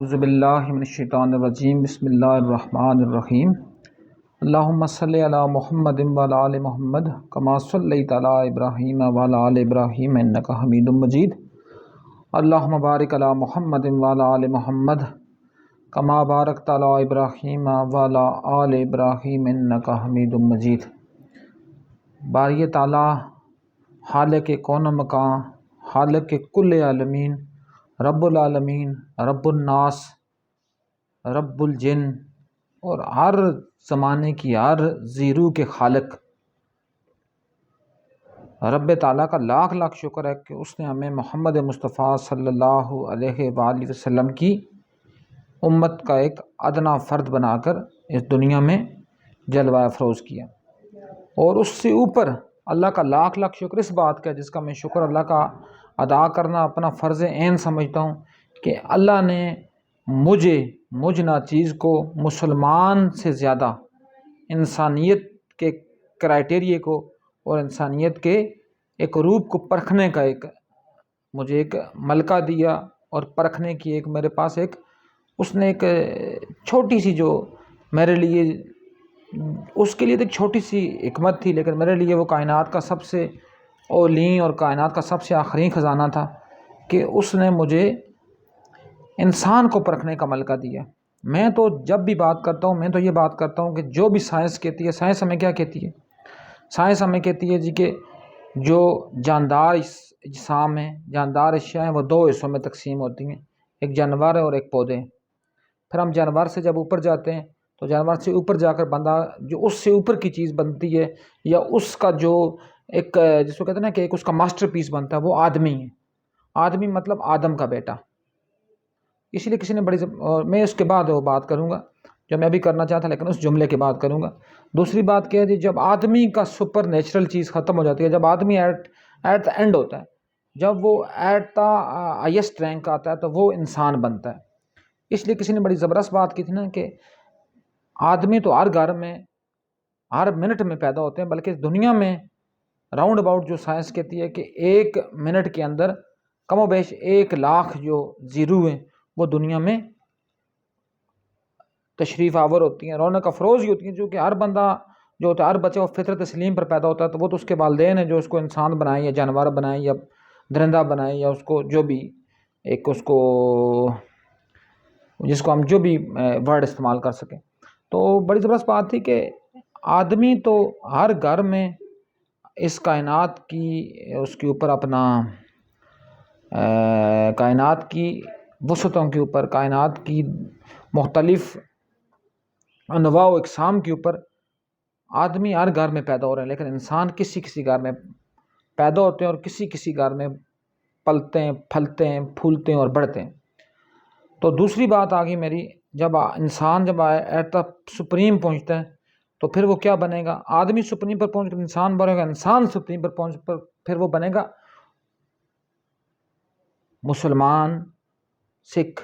اعوذ باللہ من الشیطان الرجیم بسم اللہ الرحمن الرحیم اللہم صلی علی محمد وعلی آل محمد کما صلیت علی ابراہیم وعلی آل ابراہیم انک حمید مجید اللہم بارک علی محمد وعلی آل محمد کما بارکت علی ابراہیم وعلی آل ابراہیم انک حمید مجید۔ باری تعالیٰ خالق کون و مکان، خالق کل عالمین، رب العالمین، رب الناس، رب الجن اور ہر زمانے کی ہر زیرو کے خالق رب تعالیٰ کا لاکھ لاکھ شکر ہے کہ اس نے ہمیں محمد مصطفیٰ صلی اللہ علیہ وآلہ وسلم کی امت کا ایک ادنا فرد بنا کر اس دنیا میں جلوہ افروز کیا، اور اس سے اوپر اللہ کا لاکھ لاکھ شکر اس بات کا جس کا میں شکر اللہ کا ادا کرنا اپنا فرض عین سمجھتا ہوں کہ اللہ نے مجھ ناچیز کو مسلمان سے زیادہ انسانیت کے کرائٹیریے کو اور انسانیت کے ایک روپ کو پرکھنے کا مجھے ایک ملکہ دیا، اور پرکھنے کی ایک میرے پاس اس نے ایک چھوٹی سی جو میرے لیے اس کے لیے تو ایک چھوٹی سی حکمت تھی، لیکن میرے لیے وہ کائنات کا سب سے اولین اور کائنات کا سب سے آخری خزانہ تھا کہ اس نے مجھے انسان کو پرکھنے کا ملکہ دیا۔ میں تو جب بھی بات کرتا ہوں میں تو یہ بات کرتا ہوں کہ جو بھی سائنس کہتی ہے، سائنس ہمیں کیا کہتی ہے؟ سائنس ہمیں کہتی ہے کہ جو جاندار اجسام ہیں، جاندار اشیاء ہیں، وہ دو حصوں میں تقسیم ہوتی ہیں، ایک جانور ہے اور ایک پودے ہیں۔ پھر ہم جانور سے جب اوپر جاتے ہیں تو جانور سے اوپر جا کر بندہ جو اس سے اوپر کی چیز بنتی ہے، یا اس کا جو ایک جس کو کہتے ہیں نا کہ ایک اس کا ماسٹر پیس بنتا ہے، وہ آدمی ہے۔ آدمی مطلب آدم کا بیٹا۔ اس لیے کسی نے میں اس کے بعد وہ بات کروں گا جو میں بھی کرنا چاہتا، لیکن اس جملے کے بعد کروں گا۔ دوسری بات کیا ہے جب آدمی کا سپر نیچرل چیز ختم ہو جاتی ہے، جب آدمی ایٹ دا اینڈ ہوتا ہے، جب وہ ایٹ دا ہائیسٹ رینک آتا ہے تو وہ انسان بنتا ہے۔ اس لیے کسی نے بڑی زبردست بات کی تھی نا کہ آدمی تو ہر گھر میں ہر منٹ میں پیدا ہوتے ہیں، بلکہ دنیا میں راؤنڈ اباؤٹ جو سائنس کہتی ہے کہ ایک منٹ کے اندر کم و بیش 1,00,000 جو زیرو ہیں وہ دنیا میں تشریف آور ہوتی ہیں، رونق افروز ہی ہوتی ہیں، جو کہ ہر بندہ جو ہوتا ہے، ہر بچہ وہ فطرت سلیم پر پیدا ہوتا ہے، تو وہ تو اس کے والدین ہیں جو اس کو انسان بنائیں یا جانور بنائیں یا درندہ بنائیں، یا اس کو جو بھی ایک اس کو جس کو ہم جو بھی ورڈ استعمال کر سکیں۔ تو بڑی زبردست بات تھی کہ آدمی تو ہر گھر میں اس کائنات کی اس کے اوپر اپنا کائنات کی وسعتوں کے اوپر، کائنات کی مختلف انواع و اقسام کے اوپر آدمی ہر گھر میں پیدا ہو رہے ہیں، لیکن انسان کسی کسی گھر میں پیدا ہوتے ہیں اور کسی کسی گھر میں پلتے ہیں، پھلتے ہیں، پھولتے ہیں اور بڑھتے ہیں۔ تو دوسری بات آ گئی میری، جب انسان جب ایٹ دا سپریم پہنچتا ہے تو پھر وہ کیا بنے گا؟ آدمی سپریم پر پہنچ کر انسان بنے گا، انسان سپریم پر پہنچ کر پھر وہ بنے گا مسلمان، سکھ،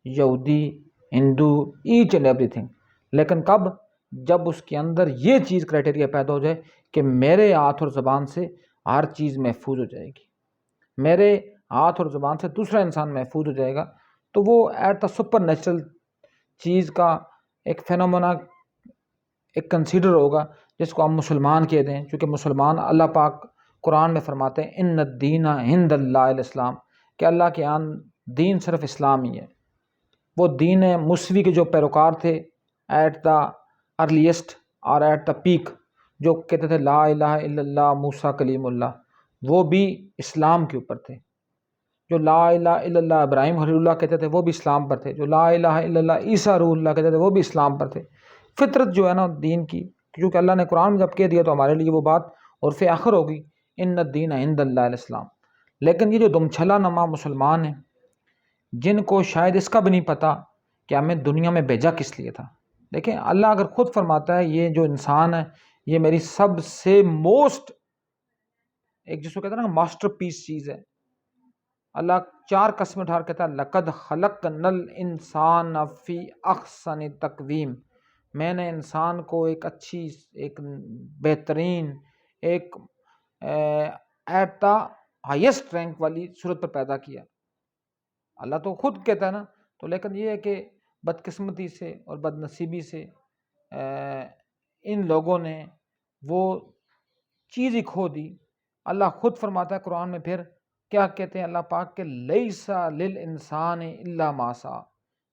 یہودی، ہندو، ایچ اینڈ ایوری تھنگ۔ لیکن کب؟ جب اس کے اندر یہ چیز کرائٹیریا پیدا ہو جائے کہ میرے ہاتھ اور زبان سے ہر چیز محفوظ ہو جائے گی، میرے ہاتھ اور زبان سے دوسرا انسان محفوظ ہو جائے گا، تو وہ ایٹ دا سپر نیچرل چیز کا ایک فینومنا ایک کنسیڈر ہوگا، جس کو ہم مسلمان کہہ دیں، چونکہ مسلمان اللہ پاک قرآن میں فرماتے ہیں ان الدین عند اللہ الاسلام، کہ اللہ کے یہاں دین صرف اسلام ہی ہے۔ وہ دین موسوی کے جو پیروکار تھے ایٹ دا ارلیسٹ اور ایٹ دا پیک، جو کہتے تھے لا الہ الا اللہ موسیٰ کلیم اللہ، وہ بھی اسلام کے اوپر تھے۔ جو لا الہ الا اللہ ابراہیم خلیل اللہ کہتے تھے وہ بھی اسلام پر تھے۔ جو لا الہ الا اللہ عیسیٰ روح اللہ کہتے تھے وہ بھی اسلام پر تھے۔ فطرت جو ہے نا دین کی، کیونکہ اللہ نے قرآن میں جب کہہ دیا تو ہمارے لیے وہ بات عرف آخر ہوگی، ان الدین عند اللہ الاسلام۔ لیکن یہ جو دم چھلا نما مسلمان ہیں، جن کو شاید اس کا بھی نہیں پتہ کہ ہمیں دنیا میں بھیجا کس لیے تھا۔ دیکھیں اللہ اگر خود فرماتا ہے یہ جو انسان ہے یہ میری سب سے موسٹ ایک جس کو کہتے ہیں نا ماسٹر پیس چیز ہے۔ اللہ 4 قسمیں اٹھا کہتا ہے لقد خلقنا الانسان فی احسن تقویم، میں نے انسان کو ایک اچھی، ایک بہترین، ایک ایٹ دا ہائیسٹ رینک والی صورت پر پیدا کیا۔ اللہ تو خود کہتا ہے نا، تو لیکن یہ ہے کہ بدقسمتی سے اور بد نصیبی سے ان لوگوں نے وہ چیز ہی کھو دی۔ اللہ خود فرماتا ہے قرآن میں، پھر کیا کہتے ہیں اللہ پاک کہ لیسا للانسان الا ما سعی،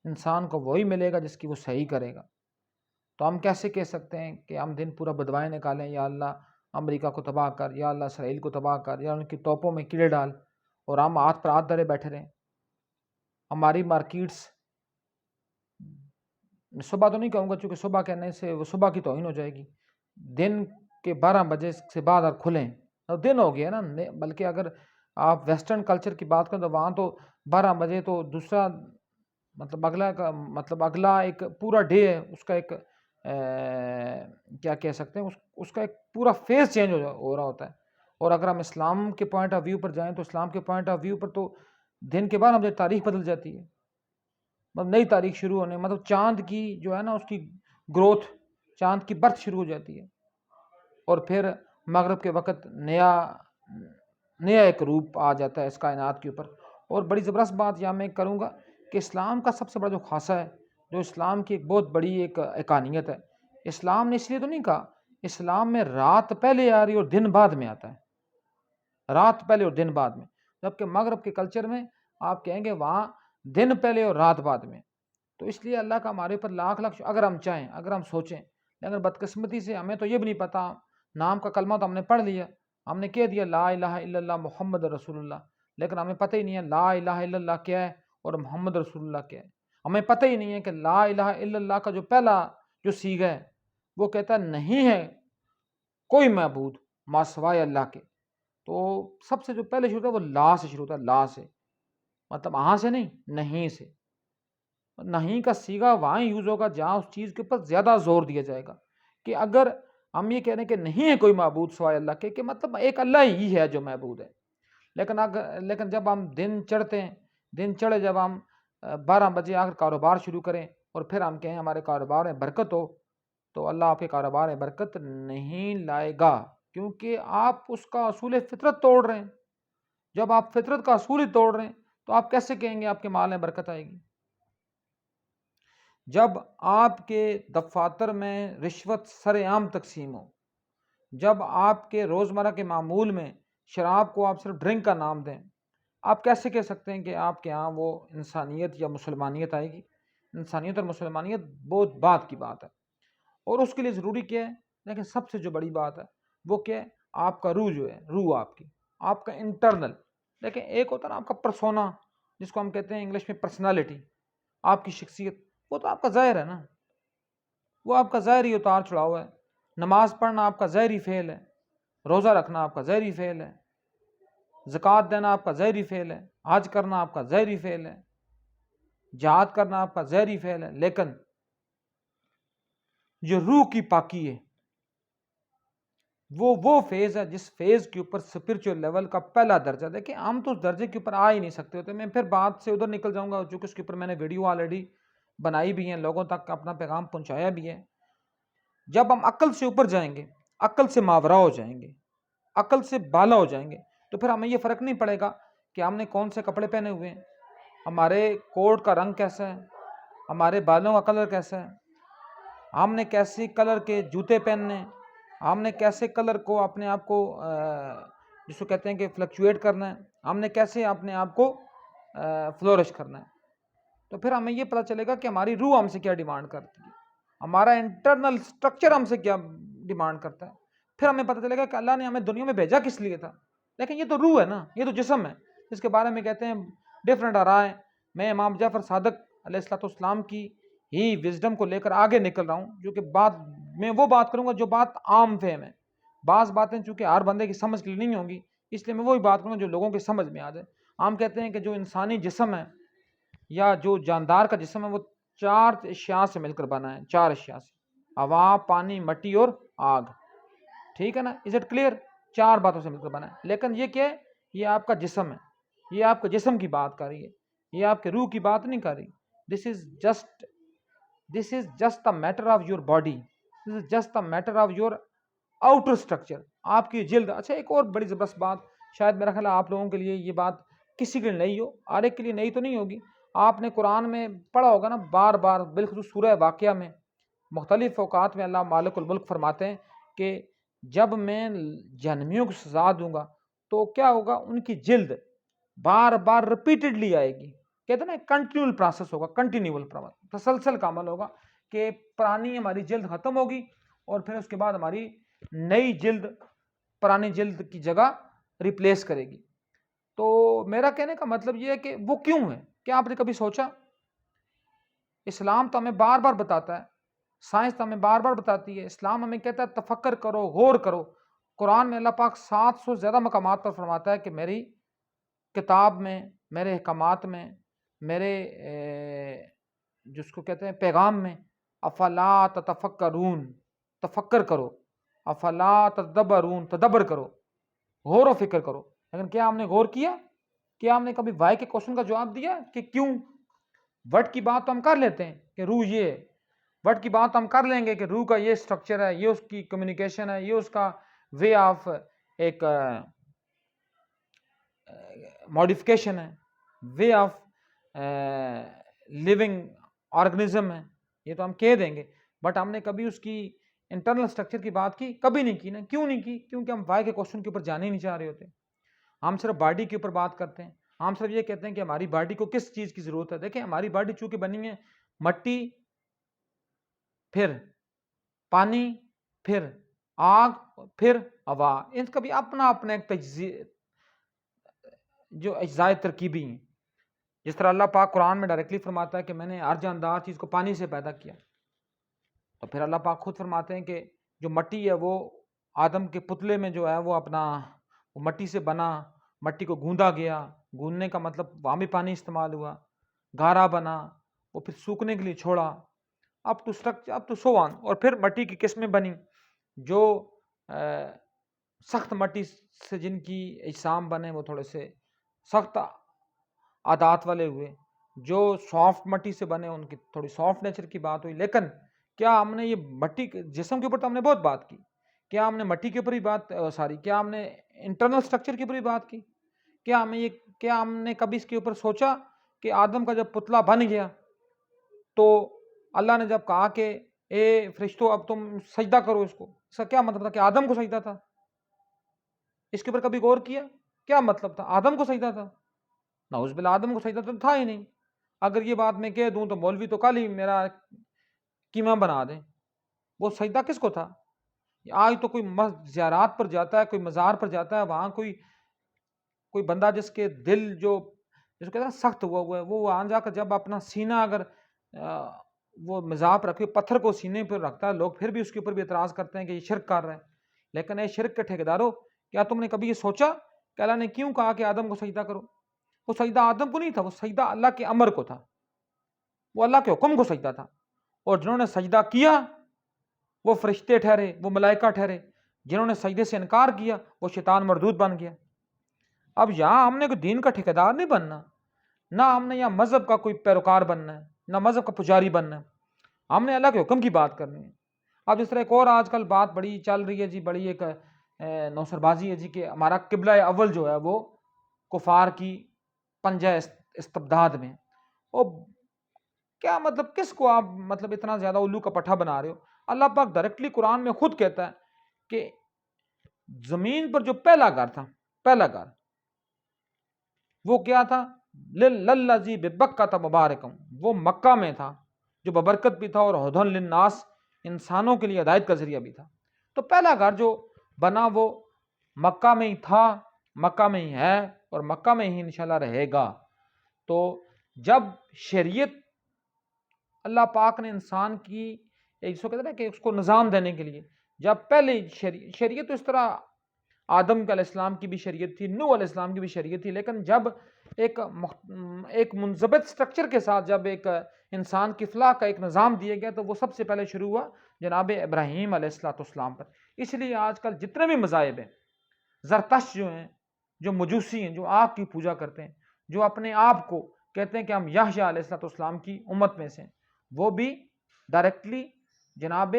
انسان کو وہی ملے گا جس کی وہ صحیح کرے گا۔ تو ہم کیسے کہہ سکتے ہیں کہ ہم دن پورا بدوائیں نکالیں، یا اللہ امریکہ کو تباہ کر، یا اللہ اسرائیل کو تباہ کر، یا ان کی توپوں میں کیڑے ڈال، اور ہم ہاتھ پر ہاتھ دھرے بیٹھے رہیں؟ ہماری مارکیٹس، صبح تو نہیں کہوں گا چونکہ صبح کہنے سے وہ صبح کی توہین ہو جائے گی، دن کے 12 بجے سے بعد اگر کھلیں تو دن ہو گیا نا، بلکہ اگر آپ ویسٹرن کلچر کی بات کریں تو وہاں تو 12 بجے تو دوسرا اگلا ایک پورا ڈے ہے، اس کا ایک کیا کہہ سکتے ہیں، اس کا ایک پورا فیز چینج ہو رہا ہوتا ہے۔ اور اگر ہم اسلام کے پوائنٹ آف ویو پر جائیں تو اسلام کے پوائنٹ آف ویو پر تو دن کے بعد ہماری تاریخ بدل جاتی ہے، نئی تاریخ شروع ہونے، چاند کی جو ہے نا اس کی گروتھ، چاند کی برتھ شروع ہو جاتی ہے، اور پھر مغرب کے وقت نیا ایک روپ آ جاتا ہے اس کائنات کے اوپر۔ اور بڑی زبردست بات یہاں میں کروں گا کہ اسلام کا سب سے بڑا جو خاصہ ہے، جو اسلام کی ایک بہت بڑی ایک ایکانیت ہے، اسلام نے اس لیے تو نہیں کہا، اسلام میں رات پہلے آ رہی اور دن بعد میں آتا ہے، رات پہلے اور دن بعد میں، جبکہ مغرب کے کلچر میں آپ کہیں گے وہاں دن پہلے اور رات بعد میں۔ تو اس لیے اللہ کا ہمارے پر لاکھ لاکھ، اگر ہم چاہیں، اگر ہم سوچیں، لیکن بدقسمتی سے ہمیں تو یہ بھی نہیں پتا، نام کا کلمہ تو ہم نے پڑھ لیا، ہم نے کہہ دیا لا الہ الا اللہ محمد رسول اللہ، لیکن ہمیں پتہ ہی نہیں ہے لا الہ الا اللہ کیا ہے اور محمد رسول اللہ کیا ہے۔ ہمیں پتہ ہی نہیں ہے کہ لا الہ الا اللہ کا جو پہلا جو صیغہ ہے وہ کہتا ہے نہیں ہے کوئی معبود ما سوائے اللہ کے۔ تو سب سے جو پہلے شروع ہوتا ہے وہ لا سے شروع ہوتا ہے، لا سے، ہاں سے نہیں سے۔ نہیں کا صیغہ وہاں یوز ہوگا جہاں اس چیز کے اوپر زیادہ زور دیا جائے گا، کہ اگر ہم یہ کہہ رہے ہیں کہ نہیں ہے کوئی معبود سوائے اللہ کے، کہ ایک اللہ ہی ہے جو معبود ہے، لیکن جب ہم دن چڑھتے ہیں، دن چڑھے جب ہم 12 بجے آ کر کاروبار شروع کریں اور پھر ہم کہیں ہمارے کاروبار میں برکت ہو، تو اللہ آپ کے کاروبار میں برکت نہیں لائے گا، کیونکہ آپ اس کا اصول فطرت توڑ رہے ہیں۔ جب آپ فطرت کا اصول ہی توڑ رہے ہیں تو آپ کیسے کہیں گے آپ کے مال میں برکت آئے گی؟ جب آپ کے دفاتر میں رشوت سر عام تقسیم ہو، جب آپ کے روزمرہ کے معمول میں شراب کو آپ صرف ڈرنک کا نام دیں، آپ کیسے کہہ سکتے ہیں کہ آپ کے ہاں وہ انسانیت یا مسلمانیت آئے گی؟ انسانیت اور مسلمانیت بہت بات کی بات ہے، اور اس کے لیے ضروری کیا ہے؟ لیکن سب سے جو بڑی بات ہے وہ کیا ہے؟ آپ کا روح جو ہے، روح آپ کا انٹرنل، لیکن ایک ہوتا ہے نا آپ کا پرسونا، جس کو ہم کہتے ہیں انگلش میں پرسنالٹی، آپ کی شخصیت، وہ تو آپ کا ظاہر ہے نا، وہ آپ کا ظاہری اتار چڑھاؤ ہے۔ نماز پڑھنا آپ کا ظاہری فعل ہے، روزہ رکھنا آپ کا ظاہری فعل ہے، زکوٰۃ دینا آپ کا ظاہری فعل ہے، حج کرنا آپ کا ظاہری فعل ہے، جہاد کرنا آپ کا ظاہری فعل ہے، لیکن جو روح کی پاکی ہے وہ فیز ہے جس فیز کے اوپر اسپرچل لیول کا پہلا درجہ، دیکھیں ہم تو اس درجے کے اوپر آ ہی نہیں سکتے ہوتے۔ میں پھر بات سے ادھر نکل جاؤں گا، چونکہ اس کے اوپر میں نے ویڈیو آلریڈی بنائی بھی ہیں، لوگوں تک اپنا پیغام پہنچایا بھی ہے۔ جب ہم عقل سے اوپر جائیں گے، عقل سے ماورا ہو جائیں گے، عقل سے بالا ہو جائیں گے، تو پھر ہمیں یہ فرق نہیں پڑے گا کہ ہم نے کون سے کپڑے پہنے ہوئے ہیں، ہمارے کوٹ کا رنگ کیسا ہے، ہمارے بالوں کا کلر کیسا ہے، ہم نے کیسے کلر کے جوتے پہننے ہیں، ہم نے کیسے کلر کو اپنے آپ کو جس کو کہتے ہیں کہ فلکچویٹ کرنا ہے، ہم نے کیسے اپنے آپ کو فلورش کرنا ہے۔ تو پھر ہمیں یہ پتہ چلے گا کہ ہماری روح ہم سے کیا ڈیمانڈ کرتی ہے، ہمارا انٹرنل سٹرکچر ہم سے کیا ڈیمانڈ کرتا ہے۔ پھر ہمیں پتہ چلے گا کہ اللہ نے ہمیں دنیا میں بھیجا کس لیے تھا۔ لیکن یہ تو روح ہے نا، یہ تو جسم ہے، جس کے بارے میں کہتے ہیں ڈفرنٹ آرائیں۔ میں امام جعفر صادق علیہ السلام کی ہی وزڈم کو لے کر آگے نکل رہا ہوں، جو کہ میں وہ بات کروں گا جو بات عام فہم ہے۔ بعض باتیں چونکہ ہر بندے کی سمجھ کے لیے نہیں ہوں گی، اس لیے میں وہی بات کروں گا جو لوگوں کی سمجھ میں آ جائے۔ ہم کہتے ہیں کہ جو انسانی جسم ہے یا جو جاندار کا جسم ہے وہ 4 اشیاء سے مل کر بنا ہے، 4 اشیاء سے، ہوا، پانی، مٹی اور آگ، ٹھیک ہے نا؟ Is it clear? 4 باتوں سے مل کر بنا ہے۔ لیکن یہ کیا ہے؟ یہ آپ کا جسم ہے، یہ آپ کے جسم کی بات کر رہی ہے، یہ آپ کے روح کی بات نہیں کر رہی۔ This is just a matter of your body. This is just a matter of your outer structure. آپ کی جلد۔ اچھا ایک اور بڑی زبردست بات، شاید میرا خیال ہے آپ لوگوں کے لیے یہ بات کسی کے لیے نئی ہو، ہر ایک کے لیے نئی تو نہیں ہوگی۔ آپ نے قرآن میں پڑھا ہوگا نا بار بار، بالخصوص سورہ واقعہ میں مختلف اوقات میں اللہ مالک الملک فرماتے ہیں کہ جب میں جہنمیوں کو سزا دوں گا تو کیا ہوگا، ان کی جلد بار بار ریپیٹڈلی آئے گی. کہتے ہیں نا کنٹینیول پروسیس ہوگا، کنٹینیول تسلسل کا عمل ہوگا کہ پرانی ہماری جلد ختم ہوگی اور پھر اس کے بعد ہماری نئی جلد پرانی جلد کی جگہ ریپلیس کرے گی. تو میرا کہنے کا مطلب یہ ہے کہ وہ کیوں ہے؟ کیا آپ نے کبھی سوچا؟ اسلام تو ہمیں بار بار بتاتا ہے، سائنس تو ہمیں بار بار بتاتی ہے، اسلام ہمیں کہتا ہے تفکر کرو، غور کرو. قرآن میں اللہ پاک 700 سے زیادہ مقامات پر فرماتا ہے کہ میری کتاب میں، میرے احکامات میں، میرے جس کو کہتے ہیں پیغام میں، افلا تتفکرون، تفکر کرو، افلا تدبرون، تدبر کرو، غور و فکر کرو. لیکن کیا ہم نے غور کیا؟ کیا ہم نے کبھی وائی کے کوشچن کا جواب دیا کہ کیوں؟ وٹ کی بات تو ہم کر لیتے ہیں کہ روح یہ ہے، وٹ کی بات ہم کر لیں گے کہ روح کا یہ سٹرکچر ہے، یہ اس کی کمیونیکیشن ہے، یہ اس کا وے آف ایک ماڈیفکیشن ہے، وے آف لیونگ آرگنزم ہے، یہ تو ہم کہہ دیں گے. بٹ ہم نے کبھی اس کی انٹرنل سٹرکچر کی بات کی؟ کبھی نہیں کی نا. کیوں نہیں کی؟ کیونکہ ہم وائی کے کوشچن کے اوپر جانے ہی نہیں چاہ رہے ہوتے. ہم صرف باڈی کے اوپر بات کرتے ہیں. ہم صرف یہ کہتے ہیں کہ ہماری باڈی کو کس چیز کی ضرورت ہے. دیکھیں ہماری باڈی چونکہ بنی ہے مٹی، پھر پانی، پھر آگ، پھر ہوا، ان کا بھی اپنا اپنا ایک جو اجزاء ترکیبی ہیں. جس طرح اللہ پاک قرآن میں ڈائریکٹلی فرماتا ہے کہ میں نے ہر جاندار چیز کو پانی سے پیدا کیا، تو پھر اللہ پاک خود فرماتے ہیں کہ جو مٹی ہے وہ آدم کے پتلے میں جو ہے وہ اپنا وہ مٹی سے بنا، مٹی کو گوندا گیا، گوندنے کا مطلب وہاں بھی پانی استعمال ہوا، گارا بنا، وہ پھر سوکھنے کے لیے چھوڑا، اب تو اسٹرکچر، اب تو سو آن. اور پھر مٹی کی قسمیں بنی جو سخت مٹی سے جن کی اجسام بنے وہ تھوڑے سے سخت عادات والے ہوئے، جو سافٹ مٹی سے بنے ان کی تھوڑی سافٹ نیچر کی بات ہوئی. لیکن کیا ہم نے یہ مٹی جسم کے اوپر تو ہم نے بہت بات کی، کیا ہم نے مٹی کے اوپر ہی بات کیا ہم نے انٹرنل سٹرکچر کے اوپر ہی بات کی؟ کیا ہم نے کبھی اس کے اوپر سوچا کہ آدم کا جب پتلا بن گیا تو اللہ نے جب کہا کہ اے فرشتوں اب تم سجدہ کرو اس کو، اس کا کیا مطلب تھا؟ کہ آدم کو سجدہ تھا؟ اس کے اوپر کبھی غور کیا کیا مطلب تھا؟ آدم کو سجدہ تھا؟ نعوذ باللہ، آدم کو سجدہ تو تھا ہی نہیں. اگر یہ بات میں کہہ دوں تو مولوی تو کل ہی میرا قیمہ بنا دیں. وہ سجدہ کس کو تھا؟ آج تو کوئی زیارات پر جاتا ہے، کوئی مزار پر جاتا ہے، وہاں کوئی بندہ جس کے دل جو جس کو کہتا ہے سخت ہوا ہوا ہے، وہ وہاں جا کر جب اپنا سینہ اگر وہ مذاق رکھے، پتھر کو سینے پر رکھتا ہے، لوگ پھر بھی اس کے اوپر بھی اعتراض کرتے ہیں کہ یہ شرک کر رہا ہے. لیکن اے شرک کے ٹھیکیدارو، کیا تم نے کبھی یہ سوچا کہ اللہ نے کیوں کہا کہ آدم کو سجدہ کرو؟ وہ سجدہ آدم کو نہیں تھا، وہ سجدہ اللہ کے امر کو تھا، وہ اللہ کے حکم کو سجدہ تھا. اور جنہوں نے سجدہ کیا وہ فرشتے ٹھہرے، وہ ملائکہ ٹھہرے. جنہوں نے سجدے سے انکار کیا وہ شیطان مردود بن گیا. اب یہاں ہم نے کوئی دین کا ٹھیکیدار نہیں بننا، نہ ہم نے یہاں مذہب کا کوئی پیروکار بننا ہے، نہ مذہب کا پجاری بننا ہے. ہم نے اللہ کے حکم کی بات کرنی ہے. اب جس طرح ایک اور آج کل بات بڑی چل رہی ہے جی، بڑی ایک نوسر بازی ہے جی کہ ہمارا قبلہ اول جو ہے وہ کفار کی پنجہ استبداد میں. اور کیا مطلب کس کو آپ مطلب اتنا زیادہ الو کا پٹھا بنا رہے ہو؟ اللہ پاک ڈائریکٹلی قرآن میں خود کہتا ہے کہ زمین پر جو پہلا گھر تھا، پہلا گھر وہ کیا تھا؟ للذی ببکۃ مبارکا، وہ مکہ میں تھا جو ببرکت بھی تھا، اور ہدی للناس، انسانوں کے لیے ہدایت کا ذریعہ بھی تھا. تو پہلا گھر جو بنا وہ مکہ میں ہی تھا، مکہ میں ہی ہے، اور مکہ میں ہی انشاءاللہ رہے گا. تو جب شریعت اللہ پاک نے انسان کی ایک کہتے ہیں کہ اس کو نظام دینے کے لیے جب پہلے شریعت تو اس طرح آدم علیہ السلام کی بھی شریعت تھی، نوح علیہ السلام کی بھی شریعت تھی، لیکن جب ایک منضبط سٹرکچر کے ساتھ جب ایک انسان کی فلاح کا ایک نظام دیا گیا تو وہ سب سے پہلے شروع ہوا جناب ابراہیم علیہ السلام پر. اس لیے آج کل جتنے بھی مذاہب ہیں، زرتشت جو ہیں، جو مجوسی ہیں، جو آگ کی پوجا کرتے ہیں، جو اپنے آپ کو کہتے ہیں کہ ہم یحییٰ علیہ السلام کی امت میں سے، وہ بھی ڈائریکٹلی جناب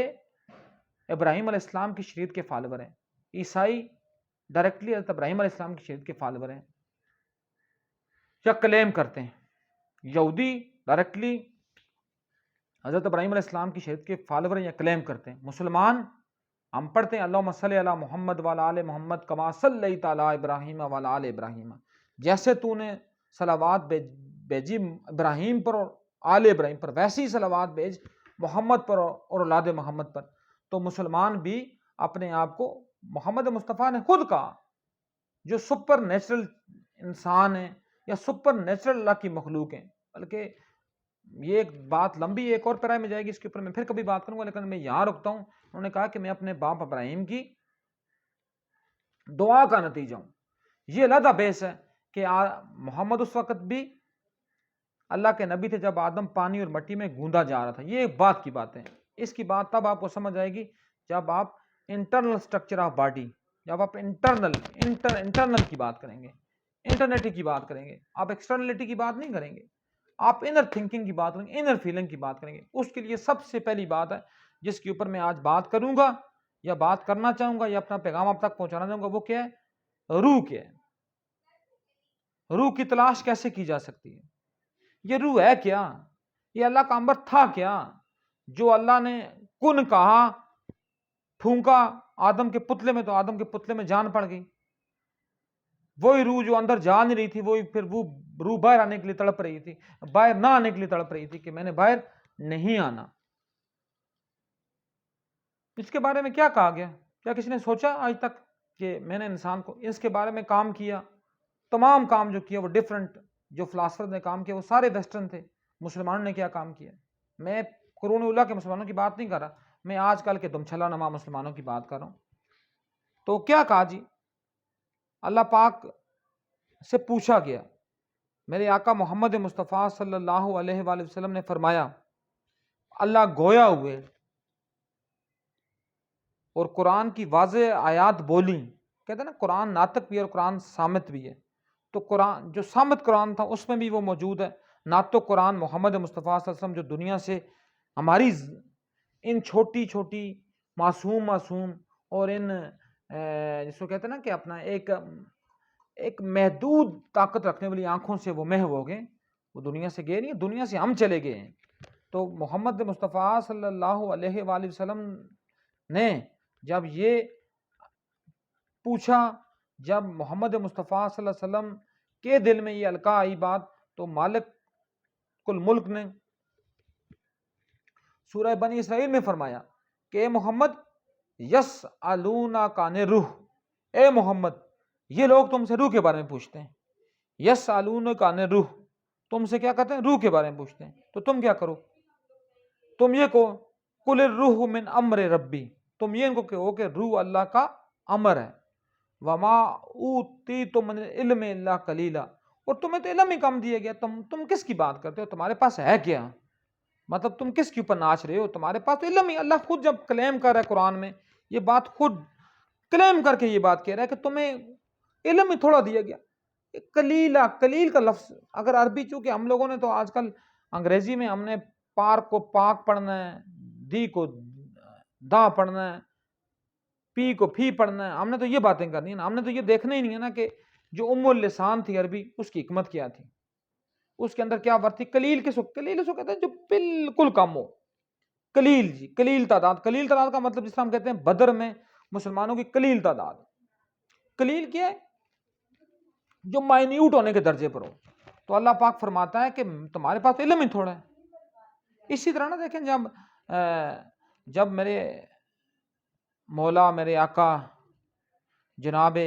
ابراہیم علیہ السلام کی شریعت کے فالوور ہیں. عیسائی ڈائریکٹلی حضرت ابراہیم علیہ السلام کی شریعت کے فالوور ہیں یا کلیم کرتے ہیں. یہودی ڈائریکٹلی حضرت ابراہیم علیہ السلام کی شریعت کے فالوور یا کلیم کرتے ہیں. مسلمان ہم پڑھتے ہیں اللہم صلی علی محمد وعلی آل محمد کما صلیت علی ابراہیم وعلی آل ابراہیم، جیسے تو نے صلوات بھیجی ابراہیم پر اور آل ابراہیم پر، ویسی صلوات بھیج محمد پر اور اولاد محمد پر. تو مسلمان بھی اپنے آپ کو، محمد مصطفیٰ نے خود کہا، جو سپر نیچرل انسان ہیں یا سپر نیچرل اللہ کی مخلوق ہیں. بلکہ یہ ایک بات لمبی ایک اور پیرا میں جائے گی، اس کے اوپر میں پھر کبھی بات کروں گا، لیکن میں یہاں رکتا ہوں. انہوں نے کہا کہ میں اپنے باپ ابراہیم کی دعا کا نتیجہ ہوں. یہ علیحدہ بیس ہے کہ محمد اس وقت بھی اللہ کے نبی تھے جب آدم پانی اور مٹی میں گوندا جا رہا تھا. یہ ایک بات کی بات ہے. اس کی بات تب آپ کو سمجھ آئے گی جب آپ انٹرنل سٹرکچر آف باڈی، جب آپ انٹرنل کی بات کریں گے، انٹرنیٹی کی بات کریں گے. آپ ایکسٹرنلٹی کی بات نہیں کریں گے، آپ انر تھنکنگ کی بات کریں گے، انر فیلنگ کی بات کریں گے. اس کے لیے سب سے پہلی بات ہے جس کے اوپر میں آج بات کروں گا یا بات کرنا چاہوں گا یا اپنا پیغام آپ تک پہنچانا چاہوں گا، وہ کیا ہے؟ روح کیا ہے؟ روح کی تلاش کیسے کی جا سکتی ہے؟ یہ روح ہے کیا؟ یہ اللہ کا امر تھا کیا جو اللہ نے کن کہا، پھونکا آدم کے پتلے میں، تو آدم کے پتلے میں جان پڑ گئی. وہی روح جو اندر جا نہیں رہی تھی، وہی پھر وہ روح باہر آنے کے لیے تڑپ رہی تھی، باہر نہ آنے کے لیے تڑپ رہی تھی کہ میں نے باہر نہیں آنا. اس کے بارے میں کیا کہا گیا؟ کیا کسی نے سوچا آج تک کہ میں نے انسان کو اس کے بارے میں کام کیا؟ تمام کام جو کیا وہ ڈیفرنٹ، جو فلاسفر نے کام کیا وہ سارے ویسٹرن تھے. مسلمانوں نے کیا کام کیا؟ میں قرون اولیٰ کے مسلمانوں کی بات نہیں کر رہا، میں آج کل کے دم چھلا نما مسلمانوں کی بات کر رہا ہوں. تو کیا کہا جی؟ اللہ پاک سے پوچھا گیا، میرے آقا محمد مصطفیٰ صلی اللہ علیہ وآلہ وسلم نے فرمایا اللہ گویا ہوئے اور قرآن کی واضح آیات بولی. کہتے ہیں نا قرآن ناطق بھی ہے اور قرآن صامت بھی ہے. تو قرآن جو صامت قرآن تھا اس میں بھی وہ موجود ہے. ناطق قرآن محمد مصطفیٰ صلی اللہ علیہ وسلم جو دنیا سے ہماری ان چھوٹی چھوٹی معصوم اور ان جس کو کہتے ہیں نا کہ اپنا ایک محدود طاقت رکھنے والی آنکھوں سے وہ محو ہو گئے، وہ دنیا سے گئے نہیں، دنیا سے ہم چلے گئے ہیں. تو محمد مصطفیٰ صلی اللہ علیہ وآلہ وسلم نے جب یہ پوچھا، جب محمد مصطفیٰ صلی اللہ علیہ وسلم کے دل میں یہ القاء آئی بات، تو مالک کل ملک نے سورہ بنی اسرائیل میں فرمایا کہ اے محمد یسألونک عن الروح، اے محمد یہ لوگ تم سے روح کے بارے میں پوچھتے ہیں. یسألونک عن الروح، تم سے کیا کہتے ہیں؟ روح کے بارے میں پوچھتے ہیں. تو تم کیا کرو؟ تم یہ کہو قل الروح من امر ربی، تم یہ ان کو کہو کہ روح اللہ کا امر ہے. وما اوتیتم من العلم الا قلیلا، اور تمہیں تو علم ہی کم دیا گیا، تم کس کی بات کرتے ہو؟ تمہارے پاس ہے کیا؟ مطلب تم کس کے اوپر ناچ رہے ہو؟ تمہارے پاس تو علم ہی، اللہ خود جب کلیم کر رہا ہے قرآن میں، یہ بات خود کلیم کر کے یہ بات کہہ رہا ہے کہ تمہیں علم ہی تھوڑا دیا گیا. قلیلا، قلیل کا لفظ اگر عربی، چونکہ ہم لوگوں نے تو آج کل انگریزی میں ہم نے پارک کو پاک پڑھنا ہے، دی کو دا پڑھنا ہے، پی کو پھی پڑھنا ہے، ہم نے تو یہ باتیں کرنی ہیں نا. ہم نے تو یہ دیکھنا ہی نہیں ہے نا کہ جو اللسان تھی عربی، اس کی حکمت کیا تھی، اس کے اندر کیا ورت تھی. قلیل کس کو؟ قلیل اس کو کہتے ہیں جو بالکل کم ہو. قلیل جی، قلیل تعداد. قلیل تعداد کا مطلب جس طرح ہم کہتے ہیں بدر میں مسلمانوں کی قلیل تعداد. قلیل کیا ہے؟ جو مائنیوٹ ہونے کے درجے پر ہو. تو اللہ پاک فرماتا ہے کہ تمہارے پاس علم ہی تھوڑا ہے. اسی طرح نا دیکھیں جب میرے مولا، میرے آقا جناب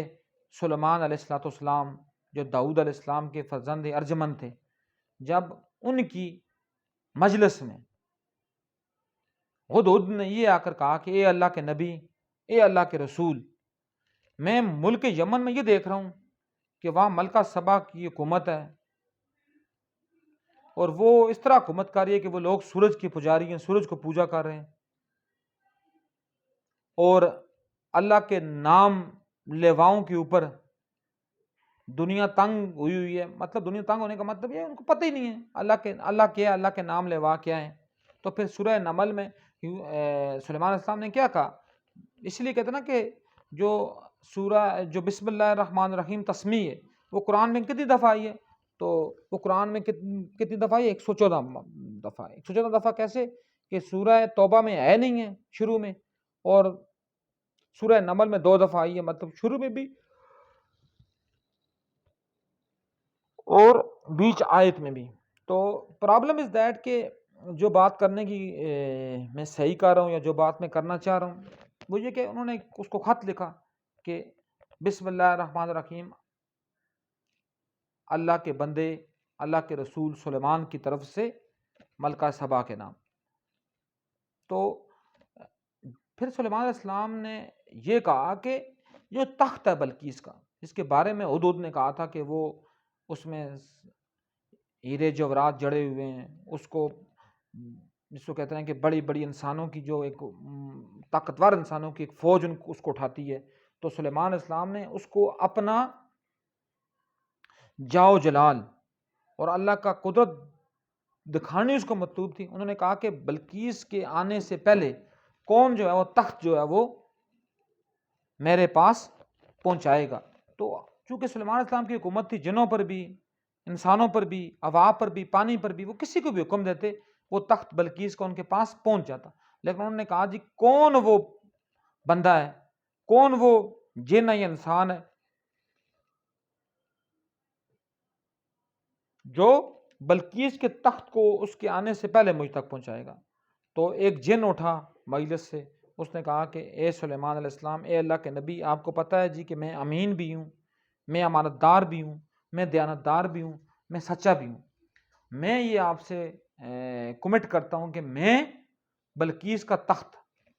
سلیمان علیہ السلام جو داؤد علیہ السلام کے فرزند ارجمند تھے، جب ان کی مجلس میں ہدہد نے یہ آ کر کہا کہ اے اللہ کے نبی، اے اللہ کے رسول، میں ملک یمن میں یہ دیکھ رہا ہوں کہ وہاں ملکہ سبا کی حکومت ہے، اور وہ اس طرح حکومت کر رہی ہے کہ وہ لوگ سورج کی پجاری ہیں، سورج کو پوجا کر رہے ہیں، اور اللہ کے نام لیواؤں کے اوپر دنیا تنگ ہوئی ہے. مطلب دنیا تنگ ہونے کا مطلب یہ ان کو پتہ ہی نہیں ہے اللہ کیا ہے، اللہ کے نام لیوا کیا ہے. تو پھر سورہ نمل میں سلیمان علیہ السلام نے کیا کہا؟ اس لیے کہتے ہیں نا کہ جو سورہ جو بسم اللہ الرحمن الرحیم تسمیہ ہے وہ قرآن میں کتنی دفعہ آئی ہے؟ تو وہ قرآن میں کتنی دفعہ ہے؟ 114 دفعہ. 114 دفعہ کیسے کہ سورہ توبہ میں ہے نہیں ہے شروع میں، اور سورہ نمل میں 2 دفعہ آئی ہے، مطلب شروع میں بھی اور بیچ آیت میں بھی. تو پرابلم از دیٹ کہ جو بات کرنے کی میں صحیح کر رہا ہوں یا جو بات میں کرنا چاہ رہا ہوں وہ یہ کہ انہوں نے اس کو خط لکھا کہ بسم اللہ الرحمن الرحیم، اللہ کے بندے اللہ کے رسول سلیمان کی طرف سے ملکہ سبا کے نام. تو پھر سلیمان علیہ السلام نے یہ کہا کہ جو تخت ہے بلقیس کا، جس کے بارے میں ہدہد نے کہا تھا کہ وہ اس میں ہیرے جواہرات جڑے ہوئے ہیں، اس کو جس کو کہتے ہیں کہ بڑی بڑی انسانوں کی جو ایک طاقتور انسانوں کی ایک فوج اس کو اٹھاتی ہے، تو سلیمان علیہ السلام نے اس کو اپنا جاؤ جلال اور اللہ کا قدرت دکھانی اس کو مطلوب تھی. انہوں نے کہا کہ بلقیس کے آنے سے پہلے کون جو ہے وہ تخت جو ہے وہ میرے پاس پہنچائے گا. تو چونکہ سلیمان علیہ السلام کی حکومت تھی، جنوں پر بھی، انسانوں پر بھی، ہوا پر بھی، پانی پر بھی، وہ کسی کو بھی حکم دیتے وہ تخت بلقیس کا ان کے پاس پہنچ جاتا. لیکن انہوں نے کہا جی کون وہ بندہ ہے، کون وہ جن یا انسان ہے جو بلقیس کے تخت کو اس کے آنے سے پہلے مجھ تک پہنچائے گا. تو ایک جن اٹھا مجلس سے، اس نے کہا کہ اے سلیمان علیہ السلام، اے اللہ کے نبی، آپ کو پتہ ہے جی کہ میں امین بھی ہوں، میں امانت دار بھی ہوں، میں دیانت دار بھی ہوں، میں سچا بھی ہوں. میں یہ آپ سے کمٹ کرتا ہوں کہ میں بلقیس کا تخت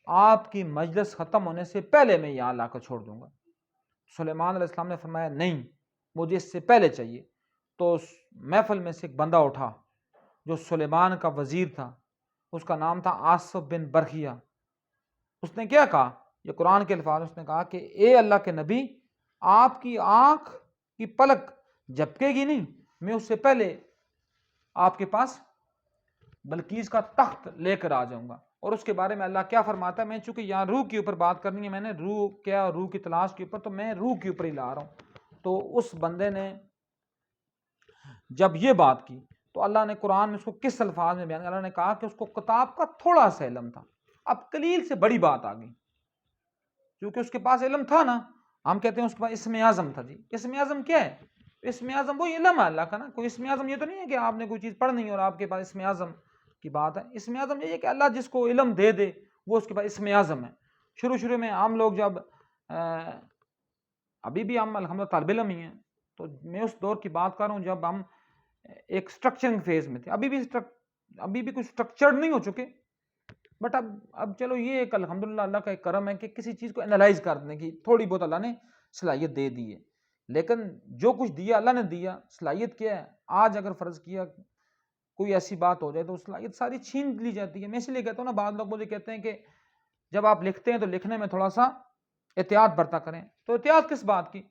آپ کی مجلس ختم ہونے سے پہلے میں یہاں لا کر چھوڑ دوں گا. سلیمان علیہ السلام نے فرمایا نہیں، مجھے اس سے پہلے چاہیے. تو محفل میں سے ایک بندہ اٹھا جو سلیمان کا وزیر تھا، اس کا نام تھا آصف بن برخیہ. اس نے کیا کہا؟ یہ قرآن کے الفاظ، اس نے کہا کہ اے اللہ کے نبی، آپ کی آنکھ کی پلک جھپکے گی نہیں، میں اس سے پہلے آپ کے پاس بلقیس کا تخت لے کر آ جاؤں گا. اور اس کے بارے میں اللہ کیا فرماتا ہے، میں چونکہ یہاں روح کے اوپر بات کرنی ہے، میں نے روح کیا، روح کی تلاش کے اوپر، تو میں روح کے اوپر ہی لا رہا ہوں. تو اس بندے نے جب یہ بات کی تو اللہ نے قرآن میں اس کو کس الفاظ میں بیان، اللہ نے کہا کہ اس کو کتاب کا تھوڑا سا علم تھا. اب قلیل سے بڑی بات آ گئی، کیونکہ اس کے پاس علم تھا نا. ہم کہتے ہیں اس کے پاس اسم اعظم تھا. جی اسم اعظم کیا ہے؟ اسم اعظم وہی علم ہے اللہ کا نا. کوئی اسم اعظم یہ تو نہیں ہے کہ آپ نے کوئی چیز پڑھ نہیں اور آپ کے پاس اسم اعظم کی بات ہے. اسم اعظم یہ ہے کہ اللہ جس کو علم دے دے وہ اس کے پاس اسم اعظم ہے. شروع میں ہم لوگ جب ابھی بھی ہم الحمدللہ طالب علم ہی ہیں، تو میں اس دور کی بات کر رہا ہوں جب ہم ایک سٹرکچرنگ فیز میں تھے. ابھی بھی کچھ سٹرکچرڈ نہیں ہو چکے، بٹ اب چلو یہ ایک الحمدللہ اللہ کا ایک کرم ہے کہ کسی چیز کو انالائز کرنے کی تھوڑی بہت اللہ نے صلاحیت دے دی ہے. لیکن جو کچھ دیا اللہ نے دیا، صلاحیت کیا ہے؟ آج اگر فرض کیا کوئی ایسی بات ہو جائے تو صلاحیت ساری چھین لی جاتی ہے. میں اس لیے کہتا ہوں نا، بعض لوگ مجھے کہتے ہیں کہ جب آپ لکھتے ہیں تو لکھنے میں تھوڑا سا احتیاط برتا کریں. تو احتیاط کس بات کی؟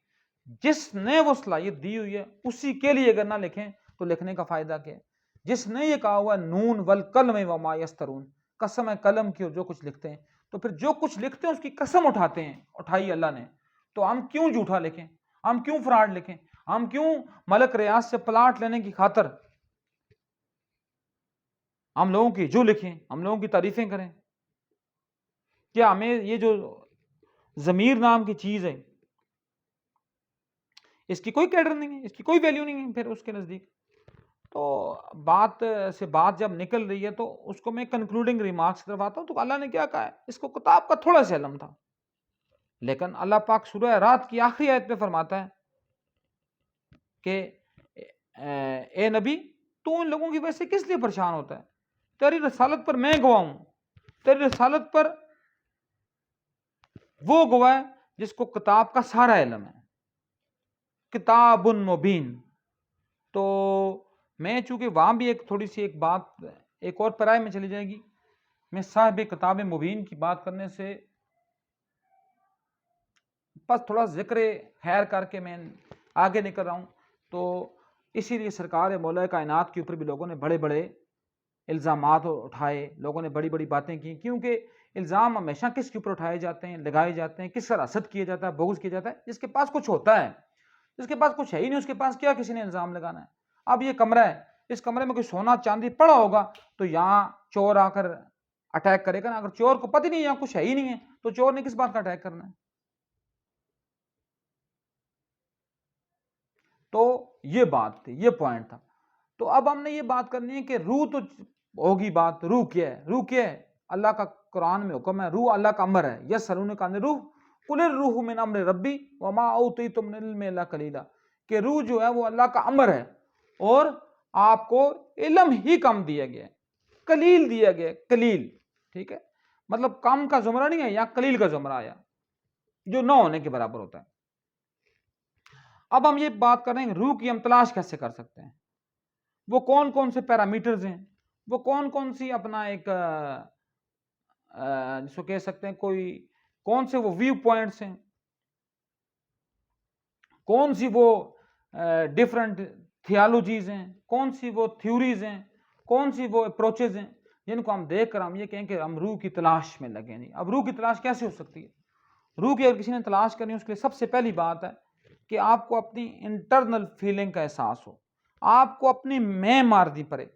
جس نے وہ صلاحیت دی ہوئی ہے اسی کے لیے اگر نہ لکھیں تو لکھنے کا فائدہ کیا ہے؟ جس نے یہ کہا ہوا نون والقلم وما یسطرون، قسم ہے قلم کی اور جو کچھ لکھتے ہیں، تو پھر جو کچھ لکھتے ہیں اس کی قسم اٹھاتے ہیں، اٹھائی اللہ نے. تو ہم کیوں جھوٹا لکھیں؟ ہم کیوں فراڈ لکھیں؟ ہم کیوں ملک ریاض سے پلاٹ لینے کی خاطر ہم لوگوں کی جو لکھیں، ہم لوگوں کی تعریفیں کریں؟ کیا ہمیں یہ جو ضمیر نام کی چیز ہے اس کی کوئی قدر نہیں ہے، اس کی کوئی ویلیو نہیں ہے پھر اس کے نزدیک؟ تو بات جب نکل رہی ہے تو اس کو میں کنکلوڈنگ ریمارکس کی طرف آتا ہوں. تو اللہ نے کیا کہا ہے؟ اس کو کتاب کا تھوڑا سا علم تھا، لیکن اللہ پاک سورہ رات کی آخری آیت پہ فرماتا ہے کہ اے نبی، تو ان لوگوں کی وجہ سے کس لیے پریشان ہوتا ہے؟ تیری رسالت پر میں گواہ ہوں، تیری رسالت پر وہ گواہ ہے جس کو کتاب کا سارا علم ہے، کتاب مبین. تو میں چونکہ وہاں بھی ایک تھوڑی سی ایک بات ایک اور پرائے میں چلی جائے گی، میں صاحب کتاب مبین کی بات کرنے سے بس تھوڑا ذکر خیر کر کے میں آگے نکل رہا ہوں. تو اسی لیے سرکار مولا کائنات کے اوپر بھی لوگوں نے بڑے بڑے الزامات اٹھائے، لوگوں نے بڑی بڑی باتیں کی، کیونکہ الزام ہمیشہ کس کے اوپر اٹھائے جاتے ہیں، لگائے جاتے ہیں؟ کس کا حسد کیا جاتا ہے، بغض کیا جاتا ہے؟ جس کے پاس کچھ ہوتا ہے. جس کے پاس کچھ ہے ہی نہیں اس کے پاس کیا کسی نے الزام لگانا ہے؟ اب یہ کمرہ ہے، اس کمرے میں کوئی سونا چاندی پڑا ہوگا تو یہاں چور آ کر اٹیک کرے گا نا. اگر چور کو پتہ نہیں ہے یہاں کچھ ہے ہی نہیں ہے تو چور نے کس بات کا اٹیک کرنا ہے؟ تو یہ بات تھی، یہ پوائنٹ تھا. تو اب ہم نے یہ بات کرنی ہے کہ روح تو ہوگی بات، روح کیا ہے؟ روح کیا ہے؟ اللہ کا قرآن میں حکم ہے، روح اللہ کا امر ہے. یسألونک عن الروح قل الروح من امر ربی وما اوتیتم من العلم الا قلیلا، کہ روح جو ہے وہ اللہ کا امر ہے اور آپ کو علم ہی کم دیا گیا ہے، قلیل دیا گیا ہے، قلیل. ٹھیک ہے، مطلب کم کا زمرہ نہیں ہے، یا قلیل کا زمرہ آیا جو نہ ہونے کے برابر ہوتا ہے. اب ہم یہ بات کر رہے ہیں روح کی ہم تلاش کیسے کر سکتے ہیں، وہ کون کون سے پیرامیٹرز ہیں، وہ کون کون سی اپنا ایک جس کو کہہ سکتے ہیں کوئی کون سے وہ ویو پوائنٹس ہیں، کون سی وہ ڈفرنٹ تھیالوجیز ہیں، کون سی وہ تھیوریز ہیں، کون سی وہ اپروچز ہیں جن کو ہم دیکھ کر ہم یہ کہیں کہ ہم روح کی تلاش میں لگیں. نہیں، اب روح کی تلاش کیسے ہو سکتی ہے؟ روح کی اگر کسی نے تلاش کرنی ہے اس کے لیے سب سے پہلی بات ہے کہ آپ کو اپنی انٹرنل فیلنگ کا احساس ہو، آپ کو اپنی میں مارنی پڑے.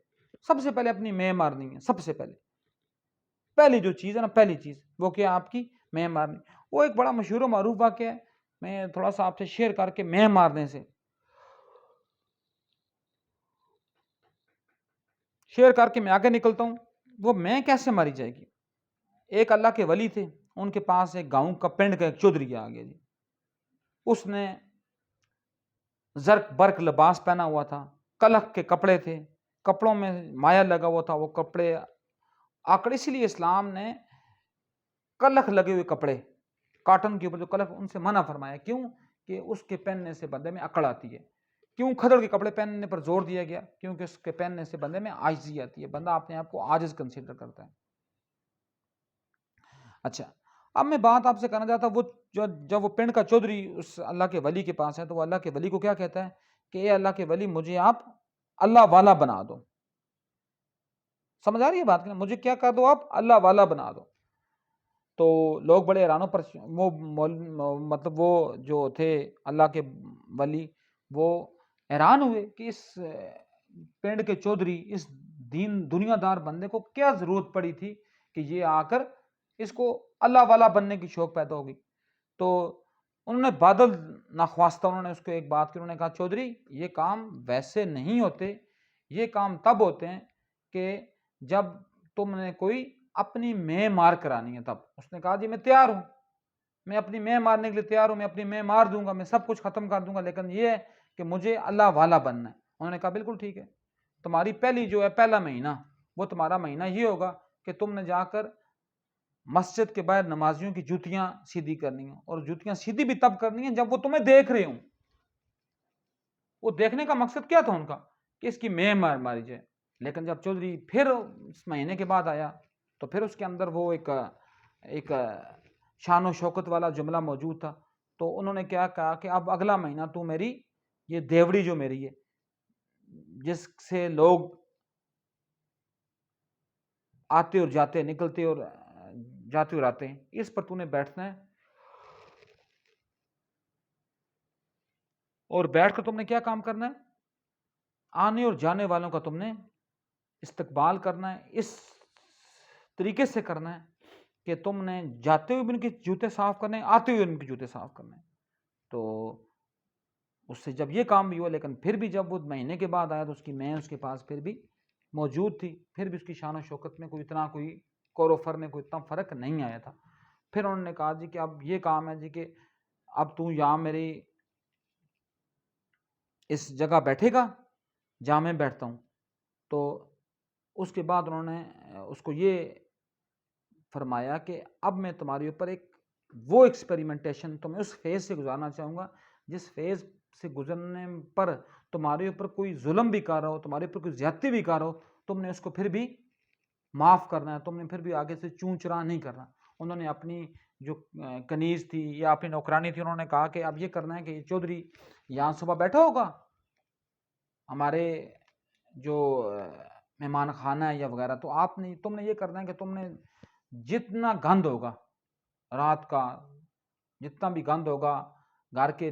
سب سے پہلے اپنی میں مارنی ہے، سب سے پہلی جو چیز ہے نا، پہلی چیز وہ کیا؟ آپ کی میں مارنی. وہ ایک بڑا مشہور و معروف واقعہ ہے، میں تھوڑا سا آپ سے شیئر کر کے میں مارنے سے شیئر کر کے میں آگے نکلتا ہوں. وہ میں کیسے ماری جائے گی؟ ایک اللہ کے ولی تھے، ان کے پاس ایک گاؤں کا پنڈ کا ایک چودھری آ گیا جی. اس نے زرق برق لباس پہنا ہوا تھا، کلخ کے کپڑے تھے، کپڑوں میں مایا لگا ہوا تھا، وہ کپڑے آکڑ. اسی لیے اسلام نے کلخ لگے ہوئے کپڑے کاٹن کے اوپر جو کلخ، ان سے منع فرمایا. کیوں؟ کہ اس کے پہننے سے بندے میں اکڑ آتی ہے. کیوں کھدڑ کے کپڑے پہننے پر زور دیا گیا؟ کیونکہ اس کے پہننے سے بندے میں عاجزی آتی ہے، بندہ اپنے آپ کو عاجز کنسیڈر کرتا ہے. اچھا، اب میں بات آپ سے کرنا چاہتا ہوں، وہ جب وہ پنڈ کا چودھری اس اللہ کے ولی کے پاس ہے تو وہ اللہ کے ولی کو کیا کہتا ہے کہ اے اللہ کے ولی مجھے آپ اللہ والا بنا دو. سمجھ آ رہی ہے بات؟ مجھے کیا کر دو آپ؟ اللہ والا بنا دو. تو لوگ بڑے حیرانوں پر وہ مطلب وہ جو تھے اللہ کے ولی وہ حیران ہوئے کہ اس پنڈ کے چودھری، اس دنیا دار بندے کو کیا ضرورت پڑی تھی کہ یہ آ کر اس کو اللہ والا بننے کی شوق پیدا ہوگی. تو انہوں نے بادل ناخواستہ انہوں نے اس کو ایک بات کی، انہوں نے کہا چودھری یہ کام ویسے نہیں ہوتے، یہ کام تب ہوتے ہیں کہ جب تم نے کوئی اپنی میں مار کرانی ہے تب. اس نے کہا جی میں تیار ہوں، میں اپنی میں مارنے کے لیے تیار ہوں، میں اپنی میں مار دوں گا، میں سب کچھ ختم کر دوں گا، لیکن یہ ہے کہ مجھے اللہ والا بننا ہے. انہوں نے کہا بالکل ٹھیک ہے، تمہاری پہلی جو ہے پہلا مہینہ وہ تمہارا مہینہ یہ ہوگا کہ تم نے جا کر مسجد کے باہر نمازیوں کی جوتیاں سیدھی کرنی ہیں، اور جوتیاں سیدھی بھی تب کرنی ہیں جب وہ تمہیں دیکھ رہے ہوں. وہ دیکھنے کا مقصد کیا تھا ان کا؟ کہ اس کی میں ماری جائے. لیکن جب چودھری پھر اس مہینے کے بعد آیا تو پھر اس کے اندر وہ ایک شان و شوکت والا جملہ موجود تھا. تو انہوں نے کیا کہا کہ اب اگلا مہینہ تو میری یہ دیوڑی جو میری ہے جس سے لوگ آتے اور جاتے، نکلتے اور جاتے اور آتے ہیں، اس پر تو نے بیٹھنا ہے، اور بیٹھ کر تم نے کیا کام کرنا ہے؟ آنے اور جانے والوں کا تم نے استقبال کرنا ہے، اس طریقے سے کرنا ہے کہ تم نے جاتے ہوئے بھی ان کے جوتے صاف کرنے، آتے ہوئے ان کے جوتے صاف کرنے. تو اس سے جب یہ کام بھی ہوا، لیکن پھر بھی جب وہ مہینے کے بعد آیا تو اس کی میں اس کے پاس پھر بھی موجود تھی، پھر بھی اس کی شان و شوکت میں کوئی کور و فر میں کوئی اتنا فرق نہیں آیا تھا. پھر انہوں نے کہا جی کہ اب یہ کام ہے جی کہ اب تو یہاں میری اس جگہ بیٹھے گا جہاں میں بیٹھتا ہوں. تو اس کے بعد انہوں نے اس کو یہ فرمایا کہ اب میں تمہارے اوپر وہ ایکسپیریمنٹیشن تمہیں اس فیز سے گزارنا چاہوں گا جس فیز سے گزرنے پر تمہارے اوپر کوئی ظلم بھی کر رہا ہو، تمہارے اوپر کوئی زیادتی بھی کر رہا ہو، تم نے اس کو پھر بھی معاف کرنا ہے، تم نے پھر بھی آگے سے چون چرا نہیں کرنا. انہوں نے اپنی جو کنیز تھی یا اپنی نوکرانی تھی، انہوں نے کہا کہ اب یہ کرنا ہے کہ یہ چودھری یہاں صبح بیٹھا ہوگا ہمارے جو مہمان خانہ ہے یا وغیرہ، تو تم نے یہ کرنا ہے کہ تم نے جتنا گند ہوگا رات کا، جتنا بھی گند ہوگا گھر کے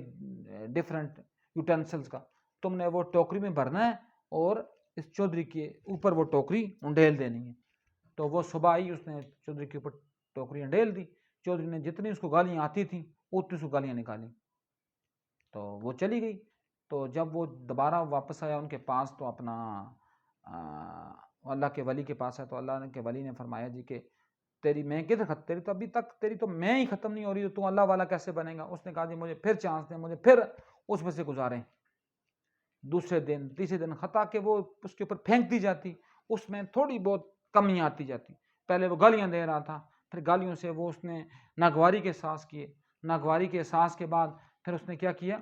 ڈفرینٹ یوٹینسلز کا، تم نے وہ ٹوکری میں بھرنا ہے اور اس چودھری کے اوپر وہ ٹوکری انڈیل دینی ہے. تو وہ صبح آئی, اس نے چودھری کے اوپر ٹوکری انڈیل دی. چودھری نے جتنی اس کو گالیاں آتی تھیں اتنی اس کو گالیاں نکالی, تو وہ چلی گئی. تو جب وہ دوبارہ واپس آیا ان کے پاس تو اپنا اللہ کے ولی کے پاس ہے, تو اللہ کے ولی نے فرمایا جی کہ تیری میں کدھر ختم, تیری تو ابھی تک تیری تو میں ہی ختم نہیں ہو رہی, تو اللہ والا کیسے بنے گا. اس نے کہا جی مجھے پھر چانس دیں, مجھے پھر اس میں سے گزاریں. دوسرے دن تیسرے دن خطا کہ وہ اس کے اوپر پھینک دی جاتی, اس میں تھوڑی بہت کمیاں آتی جاتی. پہلے وہ گالیاں دے رہا تھا, پھر گالیوں سے وہ اس نے ناگواری کے احساس کیے. ناگواری کے احساس کے بعد پھر اس نے کیا کیا,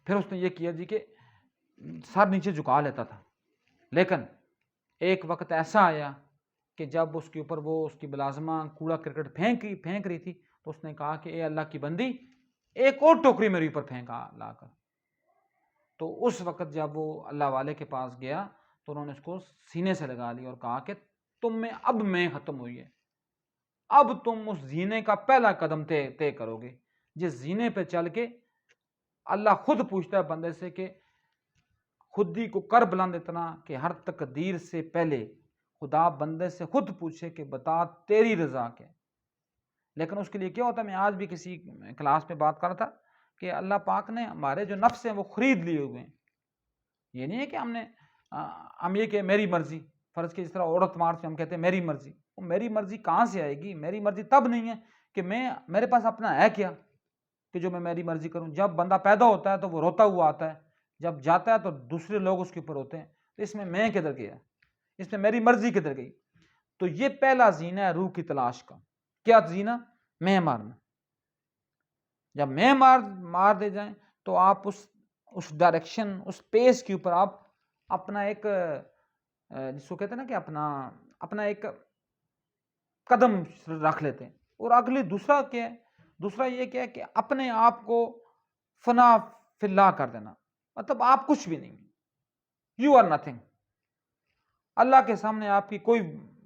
پھر اس نے یہ کیا جی کہ سر نیچے جھکا لیتا تھا. لیکن ایک وقت ایسا آیا کہ جب اس کے اوپر وہ اس کی ملازمہ کوڑا کرکٹ پھینک رہی تھی, تو اس نے کہا کہ اے اللہ کی بندی ایک اور ٹوکری میرے اوپر پھینکا لا کر. تو اس وقت جب وہ اللہ والے کے پاس گیا تو انہوں نے اس کو سینے سے لگا لی اور کہا کہ تم میں اب میں ختم ہوئی ہے, اب تم اس زینے کا پہلا قدم طے کرو گے, جس زینے پہ چل کے اللہ خود پوچھتا ہے بندے سے کہ خودی کو کر بلند اتنا کہ ہر تقدیر سے پہلے خدا بندے سے خود پوچھے کہ بتا تیری رضا کیا. لیکن اس کے لیے کیا ہوتا ہے, میں آج بھی کسی کلاس میں بات کر رہا تھا کہ اللہ پاک نے ہمارے جو نفس ہیں وہ خرید لیے ہوئے ہیں. یہ نہیں ہے کہ ہم یہ کہ میری مرضی, فرض کے جس طرح عورت مارچ میں ہم کہتے ہیں میری مرضی, وہ میری مرضی کہاں سے آئے گی. میری مرضی تب نہیں ہے کہ میرے پاس اپنا ہے کیا کہ جو میں میری مرضی کروں. جب بندہ پیدا ہوتا ہے تو وہ روتا ہوا آتا ہے, جب جاتا ہے تو دوسرے لوگ اس کے اوپر ہوتے ہیں. تو اس میں کدھر گیا, اس میں میری مرضی کدھر گئی. تو یہ پہلا زینہ ہے روح کی تلاش کا. کیا زینہ؟ میں مارنا. جب میں مار دے جائیں تو آپ اس ڈائریکشن, اس پیس کے اوپر آپ اپنا ایک جس کو کہتے ہیں نا کہ اپنا ایک قدم رکھ لیتے ہیں. اور اگلی دوسرا کیا ہے, دوسرا یہ کیا ہے کہ اپنے آپ کو فنا فی اللہ کر دینا, مطلب آپ کچھ بھی نہیں, یو آر نتھنگ. اللہ کے سامنے آپ کی کوئی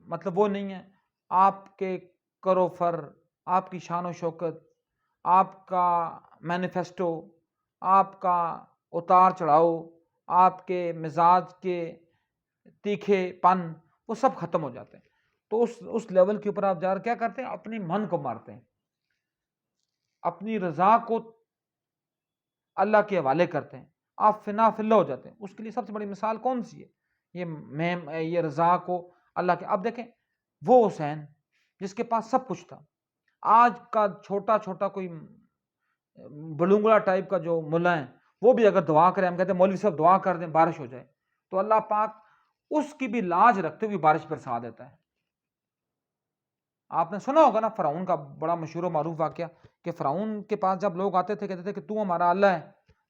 مطلب وہ نہیں ہے. آپ کے کرو فر, آپ کی شان و شوکت, آپ کا مینیفیسٹو, آپ کا اتار چڑھاؤ, آپ کے مزاج کے تیکھے پن, وہ سب ختم ہو جاتے ہیں. تو اس لیول کے اوپر آپ جا کر کیا کرتے ہیں, اپنی من کو مارتے ہیں, اپنی رضا کو اللہ کے حوالے کرتے ہیں, آپ فنا فی اللہ ہو جاتے ہیں. اس کے لیے سب سے بڑی مثال کون سی ہے, یہ رضا کو اللہ کے. اب دیکھیں وہ حسین جس کے پاس سب کچھ تھا, آج کا چھوٹا کوئی بلونگڑا ٹائپ کا جو ملا ہے وہ بھی اگر دعا کرے, ہم کہتے ہیں مولوی صاحب دعا کر دیں بارش ہو جائے, تو اللہ پاک اس کی بھی لاج رکھتے ہوئے بارش برسا دیتا ہے. آپ نے سنا ہوگا نا فرعون کا بڑا مشہور و معروف واقعہ کہ فرعون کے پاس جب لوگ آتے تھے کہتے تھے کہ تو ہمارا اللہ ہے,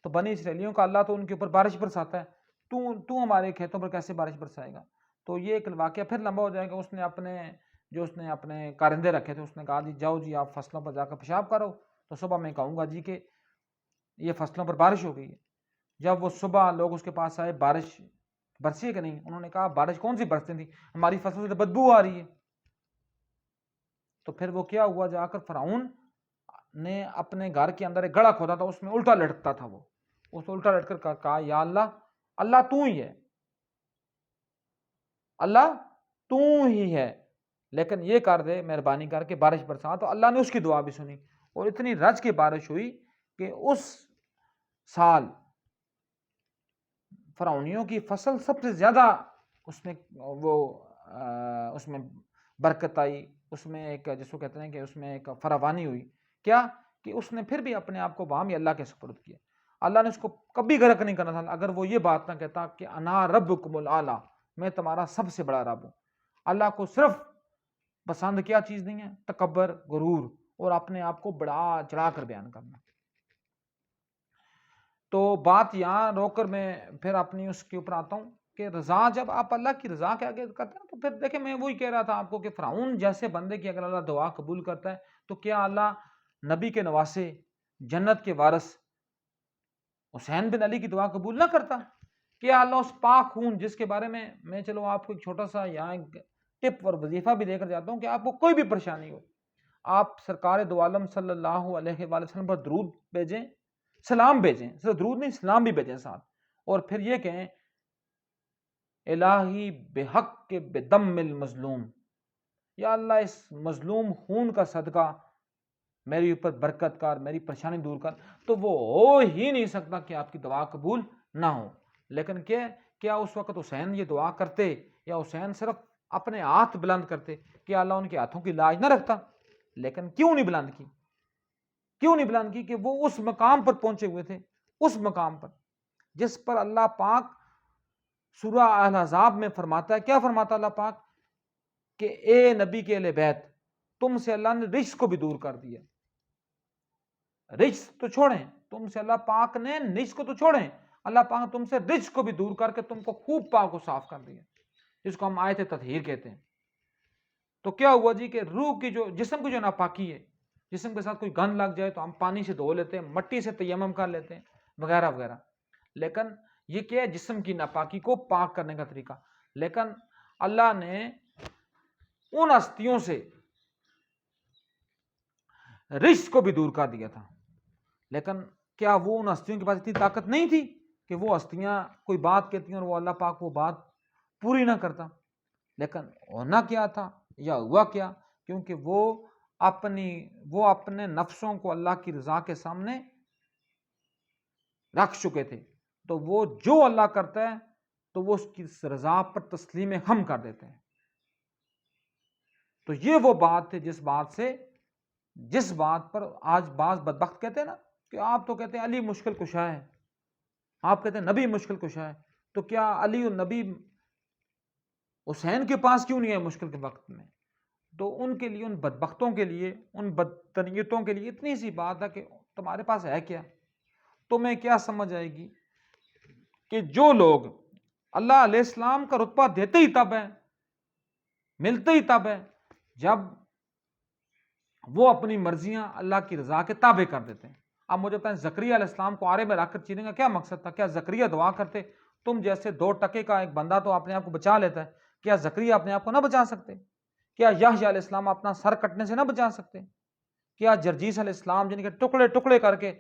تو بنی اسرائیلیوں کا اللہ تو ان کے اوپر بارش برساتا ہے, تو ہمارے کھیتوں پر کیسے بارش برسائے گا. تو یہ ایک واقعہ پھر لمبا ہو جائے گا. اس نے اپنے کارندے رکھے تھے, اس نے کہا جی جاؤ جی آپ فصلوں پر جا کر پیشاب کرو, تو صبح میں کہوں گا جی کہ یہ فصلوں پر بارش ہو گئی ہے. جب وہ صبح لوگ اس کے پاس آئے, بارش برسی ہے کہ نہیں, انہوں نے کہا بارش کون سی برستی تھی, ہماری فصل سے بدبو آ رہی ہے. تو پھر وہ کیا ہوا, جا کر فرعون نے اپنے گھر کے اندر ایک گڑھا کھودا تھا, اس میں الٹا لٹکتا تھا, وہ اس میں الٹا لٹ کر کہا یا اللہ تو ہی ہے, اللہ تو ہی ہے, لیکن یہ کر دے مہربانی کر کے بارش برسا. تو اللہ نے اس کی دعا بھی سنی اور اتنی رج کی بارش ہوئی کہ اس سال فرعونیوں کی فصل سب سے زیادہ اس میں برکت آئی, اس میں ایک جس کو کہتے ہیں کہ اس میں ایک فراوانی ہوئی. کیا کہ اس نے پھر بھی اپنے آپ کو باہمی اللہ کے سپرد کیا. اللہ نے اس کو کبھی غرق نہیں کرنا تھا اگر وہ یہ بات نہ کہتا کہ انا ربکم الاعلی, میں تمہارا سب سے بڑا رب ہوں. اللہ کو صرف پسند کیا چیز نہیں ہے, تکبر, غرور اور اپنے آپ کو بڑا چڑھا کر بیان کرنا. تو بات یہاں روک کر میں پھر اپنی اس کے اوپر آتا ہوں کہ رضا, جب آپ اللہ کی رضا کے آگے کرتے ہیں تو پھر دیکھیں میں وہی کہہ رہا تھا آپ کو کہ فرعون جیسے بندے کی اگر اللہ دعا قبول کرتا ہے تو کیا اللہ نبی کے نواسے جنت کے وارث حسین بن علی کی دعا قبول نہ کرتا؟ کیا اللہ اس پاک خون جس کے بارے میں چلو آپ کو ایک چھوٹا سا یہاں ایک ٹپ اور وظیفہ بھی دے کر جاتا ہوں کہ آپ کو کوئی بھی پریشانی ہو, آپ سرکار دو عالم صلی اللہ علیہ وآلہ وسلم پر درود بھیجیں, سلام بھیجیں, صرف درود نہیں سلام بھی بھیجیں ساتھ, اور پھر یہ کہیں الہی بحق کے بدم المظلوم، یا اللہ اس مظلوم خون کا صدقہ میری اوپر برکت کر، میری پریشانی دور کر، تو وہ ہو ہی نہیں سکتا کہ آپ کی دعا قبول نہ ہو۔ لیکن کیا اس وقت حسین یہ دعا کرتے، یا حسین صرف اپنے ہاتھ بلند کرتے کہ اللہ ان کے ہاتھوں کی لاج نہ رکھتا؟ لیکن کیوں نہیں بلند کی؟ کیوں نہیں بلند کی؟ کہ وہ اس مقام پر پہنچے ہوئے تھے، اس مقام پر جس پر اللہ پاک سورہ الاحزاب میں فرماتا ہے، کیا فرماتا اللہ پاک؟ کہ اے نبی کے اہل بیت، تم سے اللہ نے رجس کو بھی دور کر دیا۔ رجس تو چھوڑیں، تم سے اللہ پاک نے نجس کو تو چھوڑیں، اللہ پاک نے تم سے رجس کو بھی دور کر کے تم کو خوب پاک و صاف کر دیا، جس کو ہم آیت تطہیر کہتے ہیں۔ تو کیا ہوا جی کہ روح کی جو جسم کی جو ناپاکی ہے، جسم کے ساتھ کوئی گند لگ جائے تو ہم پانی سے دھو لیتے ہیں، مٹی سے تیمم کر لیتے ہیں، وغیرہ وغیرہ۔ لیکن یہ کیا ہے؟ جسم کی ناپاکی کو پاک کرنے کا طریقہ۔ لیکن اللہ نے ان ہستیوں سے رجس کو بھی دور کر دیا تھا، لیکن کیا وہ ان ہستیوں کے پاس اتنی طاقت نہیں تھی کہ وہ ہستیاں کوئی بات کہتی ہیں اور وہ اللہ پاک وہ بات پوری نہ کرتا؟ لیکن ہونا کیا تھا یا ہوا کیا؟ کیونکہ وہ اپنے نفسوں کو اللہ کی رضا کے سامنے رکھ چکے تھے، تو وہ جو اللہ کرتا ہے تو وہ اس کی رضا پر تسلیم ہم کر دیتے ہیں۔ تو یہ وہ بات ہے جس بات پر آج بعض بدبخت کہتے ہیں نا کہ آپ تو کہتے ہیں علی مشکل کشا ہے، آپ کہتے ہیں نبی مشکل کشا ہے، تو کیا علی اور نبی حسین کے پاس کیوں نہیں ہے مشکل کے وقت میں؟ تو ان کے لیے، ان بدبختوں کے لیے، ان بدتنیتوں کے لیے اتنی سی بات ہے کہ تمہارے پاس ہے کیا؟ تمہیں کیا سمجھ آئے گی کہ جو لوگ اللہ علیہ السلام کا رتبہ دیتے ہی تب ہے، ملتے ہی تب ہے جب وہ اپنی مرضیاں اللہ کی رضا کے تابع کر دیتے ہیں۔ اب مجھے بتائیں زکریا علیہ السلام کو آرے میں رکھ کر چیرنے کا کیا مقصد تھا؟ کیا زکریا دعا کرتے تم جیسے 2 ٹکے کا ایک بندہ تو اپنے آپ کو بچا لیتا ہے، کیا زکریا اپنے آپ کو نہ بچا سکتے؟ کیا یحییٰ علیہ السلام اپنا سر کٹنے سے نہ بچا سکتے؟ کیا جرجیس علیہ السلام جن کے ٹکڑے ٹکڑے کر کے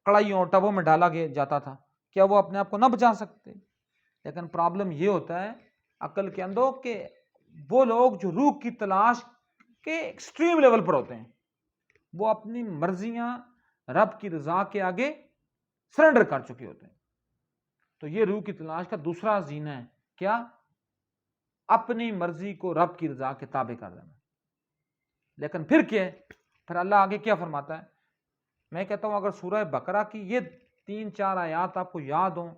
کڑائیوں اور ٹبوں میں ڈالا جاتا تھا، کیا وہ اپنے آپ کو نہ بچا سکتے؟ لیکن پرابلم یہ ہوتا ہے عقل کے اندر کہ وہ لوگ جو روح کی تلاش کے ایکسٹریم لیول پر ہوتے ہیں، وہ اپنی مرضیاں رب کی رضا کے آگے سرنڈر کر چکے ہوتے ہیں۔ تو یہ روح کی تلاش کا دوسرا زینہ ہے، کیا؟ اپنی مرضی کو رب کی رضا کے تابع کر دینا۔ لیکن پھر کیا ہے؟ پھر اللہ آگے کیا فرماتا ہے؟ میں کہتا ہوں اگر سورہ بقرہ کی یہ 3-4 آیات آپ کو یاد ہوں،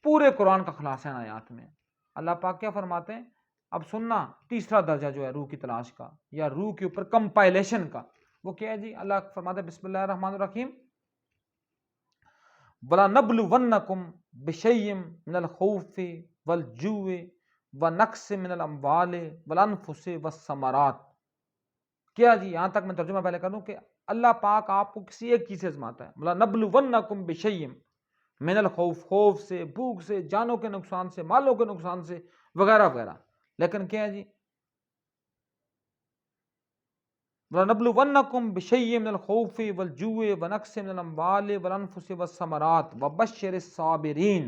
پورے قرآن کا خلاصہ ہے آیات میں۔ اللہ پاک کیا فرماتے ہیں؟ اب سننا تیسرا درجہ جو ہے روح کی تلاش کا یا روح کے اوپر کمپائلیشن کا، وہ کیا ہے جی؟ اللہ فرماتے ہیں بسم اللہ الرحمن الرحیم، وَلَنَبْلُوَنَّكُمْ بِشَيْءٍ مِّنَ الْخَوْفِ وَالْجُوعِ وَنَقْصٍ مِّنَ الْأَمْوَالِ وَالْأَنفُسِ وَالثَّمَرَاتِ۔ کیا جی؟ یہاں تک میں ترجمہ پہلے کر دوں کہ اللہ پاک آپ کو کسی ایک چیز سے آزماتا ہے۔ وَلَنَبْلُوَنَّكُمْ بِشَيْءٍ مِّنَ الْخَوْفِ، خوف سے، بھوک سے، جانوں کے نقصان سے، مالوں کے نقصان سے، وغیرہ وغیرہ۔ لیکن کیا ہے جی؟ وَلَنَبْلُوَنَّكُمْ بِشَيْءٍ مِّنَ الْخَوْفِ وَالْجُوعِ وَنَقْصٍ مِّنَ الْأَمْوَالِ وَالْأَنفُسِ وَالثَّمَرَاتِ وَبَشِّرِ الصَّابِرِينَ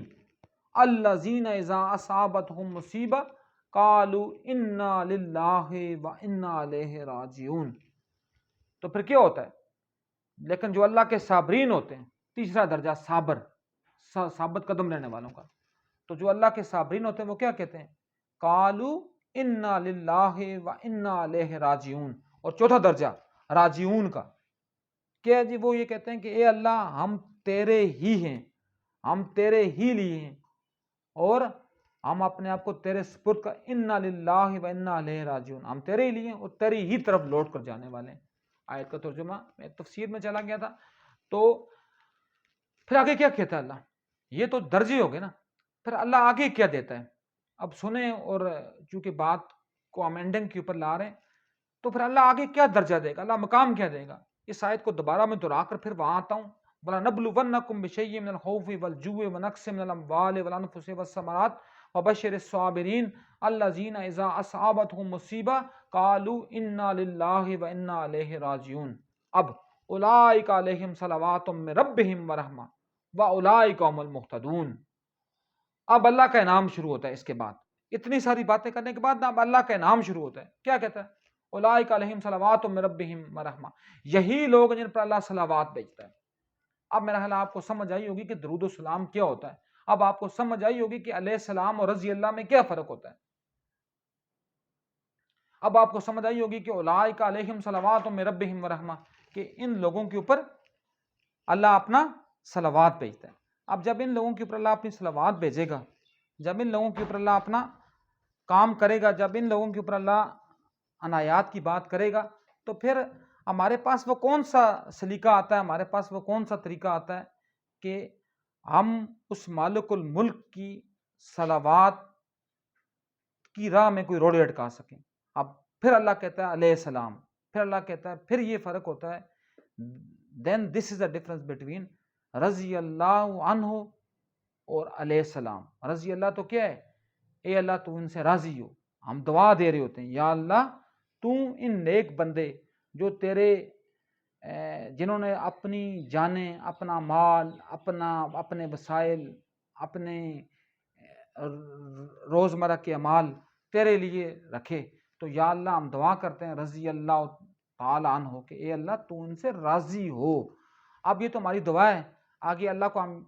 الَّذِينَ إِذَا أَصَابَتْهُم مُّصِیبَةٌ قَالُوا إِنَّا لِلَّهِ وَإِنَّا إِلَیْهِ رَاجِعُونَ۔ تو پھر کیا ہوتا ہے؟ لیکن جو اللہ کے صابرین ہوتے ہیں، تیسرا درجہ صابر، ثابت قدم رہنے والوں کا، تو جو اللہ کے صابرین ہوتے ہیں وہ کیا کہتے ہیں؟ قَالُوا إِنَّا لِلَّهِ وَإِنَّا إِلَیْهِ رَاجِعُونَ۔ اور چوتھا درجہ راجعون کا کیا ہے جی؟ وہ یہ کہتے ہیں کہ اے اللہ ہم تیرے ہی ہیں، ہم تیرے ہی لیے ہیں، اور ہم اپنے آپ کو تیرے سپرد کا انا للہ و انا الیہ راجعون، ہم تیرے ہی لیے اور تیری ہی طرف لوٹ کر جانے والے ہیں۔ آیت کا ترجمہ میں تفسیر میں چلا گیا تھا، تو پھر آگے کیا کہتا ہے اللہ؟ یہ تو درجے ہو گئے نا، پھر اللہ آگے کیا دیتا ہے؟ اب سنیں، اور چونکہ بات کو ہم اینڈنگ کے اوپر لا رہے ہیں، تو پھر اللہ آگے کیا درجہ دے گا، اللہ مقام کیا دے گا؟ اس آیت کو دوبارہ میں دہرا کر پھر وہاں آتا ہوں، وَلَنَبْلُوَنَّكُمْ بِشَيْءٍ مِّنَ الْخَوْفِ وَالْجُوعِ وَنَقْصٍ مِّنَ الْأَمْوَالِ وَالْأَنفُسِ وَالثَّمَرَاتِ وَبَشِّرِ الصَّابِرِينَ الَّذِينَ إِذَا أَصَابَتْهُم مُّصِیبَةٌ قَالُوا إِنَّا لِلَّهِ وَإِنَّا إِلَیْهِ رَاجِعُونَ۔ اب اولئک علیہم صلوات من ربہم ورحمہ وَأُولَٰئِکَ هُمُ الْمُهْتَدُونَ۔ اب اللہ کا انعام شروع ہوتا ہے، اس کے بعد اتنی ساری باتیں کرنے کے بعد اب اللہ کا انعام شروع ہوتا ہے۔ کیا کہتا ہے؟ اولئک علیہم صلوات من ربہم ورحمہ، یہی لوگ جن پر اللہ صلوات بھیجتا ہے۔ اب میرا خیال آپ کو سمجھ آئی ہوگی کہ درود و سلام کیا ہوتا ہے، اب آپ کو سمجھ آئی ہوگی کہ علیہ السلام اور رضی اللہ میں کیا فرق ہوتا ہے، اب آپ کو سمجھ آئی ہوگی کہ اولئک علیہم صلوات من ربہم ورحمہ، کہ ان لوگوں کے اوپر اللہ اپنا صلوات بھیجتا ہے۔ اب جب ان لوگوں کے اوپر اللہ اپنی صلوات بھیجے گا، جب ان لوگوں کے اوپر اللہ اپنا کام کرے گا، جب ان لوگوں کے اوپر اللہ عنایات کی بات کرے گا، تو پھر ہمارے پاس وہ کون سا سلیقہ آتا ہے، ہمارے پاس وہ کون سا طریقہ آتا ہے کہ ہم اس مالک الملک کی صلوات کی راہ میں کوئی روڑے اٹکا سکیں۔ اب پھر اللہ کہتا ہے علیہ السلام، پھر اللہ کہتا ہے، پھر یہ فرق ہوتا ہے، دین دس از اے ڈفرنس بٹوین رضی اللہ عنہ اور علیہ السلام۔ رضی اللہ تو کیا ہے؟ اے اللہ تو ان سے راضی ہو، ہم دعا دے رہے ہوتے ہیں یا اللہ تو ان نیک بندے جو تیرے جنہوں نے اپنی جانیں، اپنا مال، اپنے وسائل، اپنے روزمرہ کے اعمال تیرے لیے رکھے، تو یا اللہ ہم دعا کرتے ہیں رضی اللہ تعالیٰ عنہ ہو کہ اے اللہ تو ان سے راضی ہو۔ اب یہ تو ہماری دعا ہے، آگے اللہ کو ہم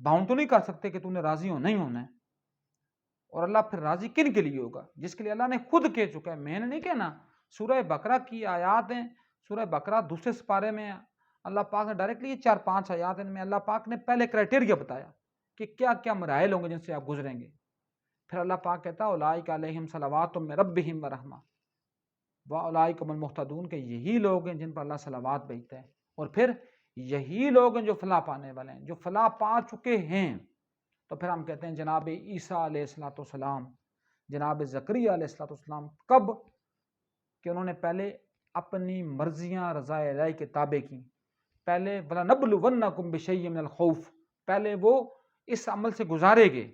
باؤنڈ تو نہیں کر سکتے کہ تو نے راضی ہو نہیں ہونا ہے۔ اور اللہ پھر راضی کن کے لیے ہوگا؟ جس کے لیے اللہ نے خود کہہ چکا ہے، میں نے نہیں کہنا۔ سورہ بقرہ کی آیات ہیں، سورہ بقرہ دوسرے سپارے میں اللہ پاک نے ڈائریکٹلی یہ 4-5 آیات ان میں اللہ پاک نے پہلے کرائٹیریا بتایا کہ کیا کیا مراحل ہوں گے جن سے آپ گزریں گے۔ پھر اللہ پاک کہتا ہے اولئک علیہم صلوات من ربہم ورحمہ واولئک هم المہتدون، کہ یہی لوگ ہیں جن پر اللہ صلوات بھیجتا ہے، اور پھر یہی لوگ ہیں جو فلاح پانے والے ہیں، جو فلاح پا چکے ہیں۔ تو پھر ہم کہتے ہیں جناب عیسیٰ علیہ السلام، جناب زکریا علیہ السلام، کب کہ انہوں نے پہلے اپنی مرضیاں رضا الہی کے تابع کی، پہلے وَلَنَبْلُوَنَّكُمْ بِشَيْءٍ مِنَ الْخَوْفِ، پہلے وہ اس عمل سے گزارے گئے،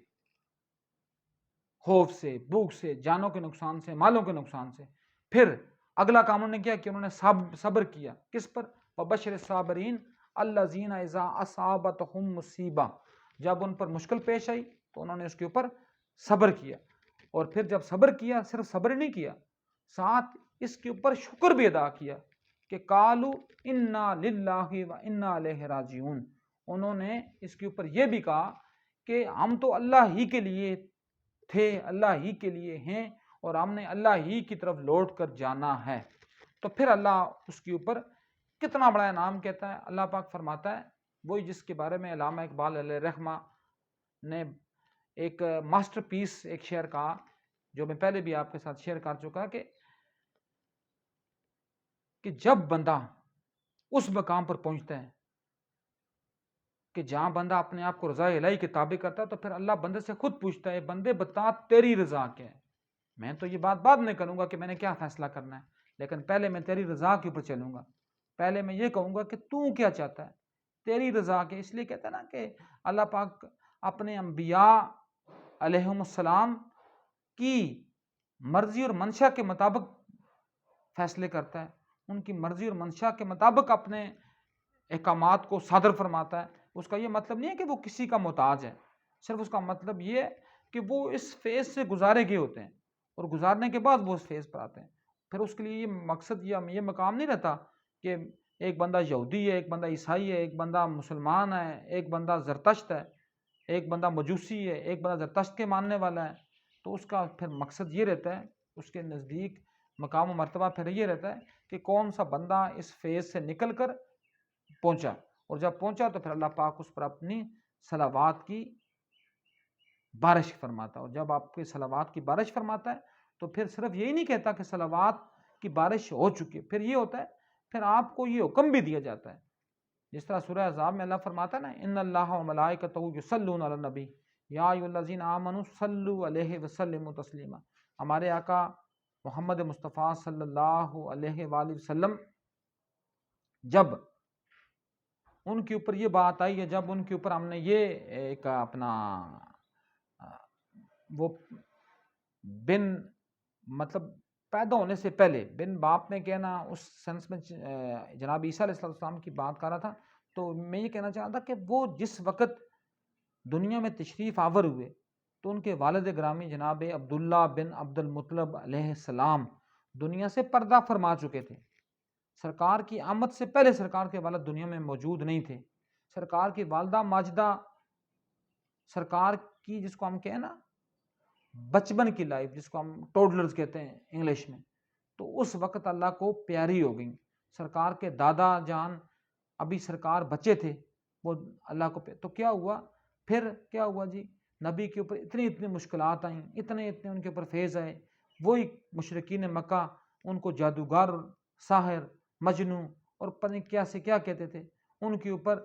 خوف سے، بھوک سے، جانوں کے نقصان سے، مالوں کے نقصان سے۔ پھر اگلا کام انہوں نے کیا کہ انہوں نے صبر کیا، کس پر؟ وَبَشِّرِ الصَّابِرِينَ الَّذِينَ إِذَا أَصَابَتْهُم مُّصِیبَۃٌ، جب ان پر مشکل پیش آئی تو انہوں نے اس کے اوپر صبر کیا، اور پھر جب صبر کیا صرف صبر نہیں کیا، ساتھ اس کے اوپر شکر بھی ادا کیا کہ قالوا انا للہ و انا الیہ راجعون، انہوں نے اس کے اوپر یہ بھی کہا کہ ہم تو اللہ ہی کے لیے تھے، اللہ ہی کے لیے ہیں، اور ہم نے اللہ ہی کی طرف لوٹ کر جانا ہے۔ تو پھر اللہ اس کے اوپر کتنا بڑا انعام کہتا ہے۔ اللہ پاک فرماتا ہے، وہی جس کے بارے میں علامہ اقبال علیہ رحمہ نے ایک ماسٹر پیس ایک شعر کہا، جو میں پہلے بھی آپ کے ساتھ شیئر کر چکا، کہ جب بندہ اس مقام پر پہنچتا ہے کہ جہاں بندہ اپنے آپ کو رضا الہی کے تابع کرتا ہے، تو پھر اللہ بندے سے خود پوچھتا ہے، بندے بتا تیری رضا کیا ہے؟ میں تو یہ بات بعد میں کروں گا کہ میں نے کیا فیصلہ کرنا ہے، لیکن پہلے میں تیری رضا کے اوپر چلوں گا، پہلے میں یہ کہوں گا کہ تو کیا چاہتا ہے، تیری رضا کے۔ اس لیے کہتا ہے نا کہ اللہ پاک اپنے انبیاء علیہم السلام کی مرضی اور منشا کے مطابق فیصلے کرتا ہے، ان کی مرضی اور منشا کے مطابق اپنے احکامات کو صادر فرماتا ہے۔ اس کا یہ مطلب نہیں ہے کہ وہ کسی کا محتاج ہے، صرف اس کا مطلب یہ ہے کہ وہ اس فیز سے گزارے گئے ہوتے ہیں، اور گزارنے کے بعد وہ اس فیز پر آتے ہیں۔ پھر اس کے لیے یہ مقصد یا یہ مقام نہیں رہتا کہ ایک بندہ یہودی ہے، ایک بندہ عیسائی ہے، ایک بندہ مسلمان ہے، ایک بندہ زرتشت ہے، ایک بندہ مجوسی ہے، ایک بندہ زرتشت کے ماننے والا ہے۔ تو اس کا پھر مقصد یہ رہتا ہے، اس کے نزدیک مقام و مرتبہ پھر یہ رہتا ہے کہ کون سا بندہ اس فیز سے نکل کر پہنچا، اور جب پہنچا تو پھر اللہ پاک اس پر اپنی صلوات کی بارش فرماتا ہے، اور جب آپ کی صلوات کی بارش فرماتا ہے تو پھر صرف یہی نہیں کہتا کہ صلوات کی بارش ہو چکی ہے، پھر یہ ہوتا ہے، پھر آپ کو یہ حکم بھی دیا جاتا ہے، جس طرح سورہ احزاب میں اللہ فرماتا ہے نا، ان اللہ و ملائکتہ یصلون علی النبی یا ایھا الذین آمنوا صلوا علیہ وسلموا تسلیما۔ ہمارے آقا محمد مصطفیٰ صلی اللہ علیہ وآلہ وسلم جب ان کے اوپر یہ بات آئی ہے، جب ان کے اوپر ہم نے یہ ایک اپنا وہ بن مطلب پیدا ہونے سے پہلے بن باپ میں کہنا، اس سینس میں جناب عیسیٰ علیہ السلام کی بات کر رہا تھا، تو میں یہ کہنا چاہ رہا تھا کہ وہ جس وقت دنیا میں تشریف آور ہوئے تو ان کے والد گرامی جناب عبداللہ بن عبد المطلب علیہ السلام دنیا سے پردہ فرما چکے تھے. سرکار کی آمد سے پہلے سرکار کے والد دنیا میں موجود نہیں تھے. سرکار کی والدہ ماجدہ سرکار کی جس کو ہم کہیں نا بچپن کی لائف, جس کو ہم ٹوڈلرز کہتے ہیں انگلش میں, تو اس وقت اللہ کو پیاری ہو گئیں. سرکار کے دادا جان ابھی سرکار بچے تھے, وہ اللہ کو تو کیا ہوا پھر کیا ہوا جی, نبی کے اوپر اتنی مشکلات آئیں, اتنے ان کے اوپر فیض آئے. وہی مشرکین مکہ ان کو جادوگر, ساحر, مجنو اور پتہ نہیں کیا سے کیا کہتے تھے. ان کے اوپر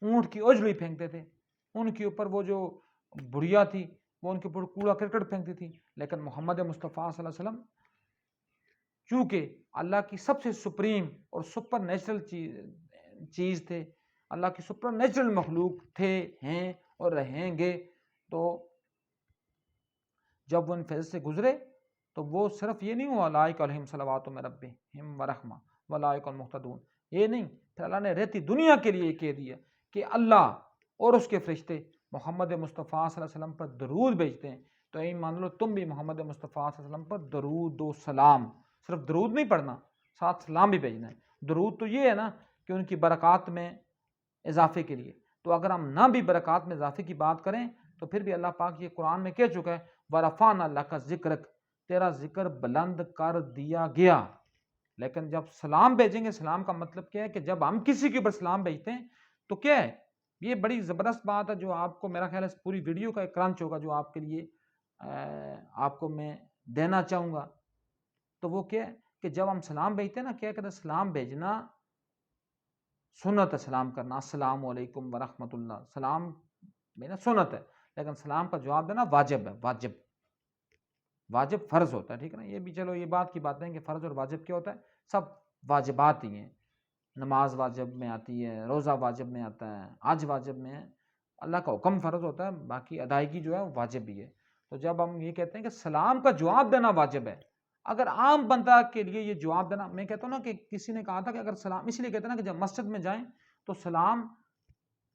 اونٹ کی اوجڑی پھینکتے تھے. ان کے اوپر وہ جو بڑھیا تھی وہ ان کے اوپر کوڑا کرکٹ پھینکتی تھی. لیکن محمد مصطفیٰ صلی اللہ علیہ وسلم چونکہ اللہ کی سب سے سپریم اور سپر نیچرل چیز تھے, اللہ کی سپر نیچرل مخلوق تھے, ہیں اور رہیں گے, تو جب وہ ان فیض سے گزرے تو وہ صرف یہ نہیں ہوا اولئک علیہم صلوات من ربہم ورحمہ واولئک المہتدون, یہ نہیں, پھر اللہ نے رہتی دنیا کے لیے کہہ دیا کہ اللہ اور اس کے فرشتے محمد مصطفیٰ صلی اللہ علیہ وسلم پر درود بھیجتے ہیں. تو یہی مان لو تم بھی محمد مصطفیٰ صلی اللہ علیہ وسلم پر درود و سلام, صرف درود نہیں پڑھنا, ساتھ سلام بھی بھیجنا ہے. درود تو یہ ہے نا کہ ان کی برکات میں اضافے کے لیے, تو اگر ہم نہ بھی برکات میں اضافے کی بات کریں تو پھر بھی اللہ پاک یہ قرآن میں کہہ چکا ہے وَرَفَعْنَا لَكَ ذِكْرَكَ, تیرا ذکر بلند کر دیا گیا. لیکن جب سلام بھیجیں گے, سلام کا مطلب کیا ہے کہ جب ہم کسی کے اوپر سلام بھیجتے ہیں تو کیا ہے, یہ بڑی زبردست بات ہے جو آپ کو میرا خیال ہے اس پوری ویڈیو کا ایک کرنچ ہوگا جو آپ کے لیے آپ کو میں دینا چاہوں گا. تو وہ کیا ہے کہ جب ہم سلام بھیجتے ہیں نا, کیا کہتے ہیں سلام بھیجنا سنت ہے, سلام کرنا السلام علیکم ورحمۃ اللہ, سلام بھیجنا سنت ہے, لیکن سلام کا جواب دینا واجب ہے. واجب فرض ہوتا ہے, ٹھیک ہے نا. یہ بھی چلو یہ بات کی بات ہے کہ فرض اور واجب کیا ہوتا ہے, سب واجبات ہی ہیں. نماز واجب میں آتی ہے, روزہ واجب میں آتا ہے, حج واجب میں ہے, اللہ کا حکم فرض ہوتا ہے, باقی ادائیگی جو ہے وہ واجب بھی ہے. تو جب ہم یہ کہتے ہیں کہ سلام کا جواب دینا واجب ہے, اگر عام بندہ کے لیے یہ جواب دینا, میں کہتا ہوں نا کہ کسی نے کہا تھا کہ اگر سلام, اس لیے کہتے ہیں نا کہ جب مسجد میں جائیں تو سلام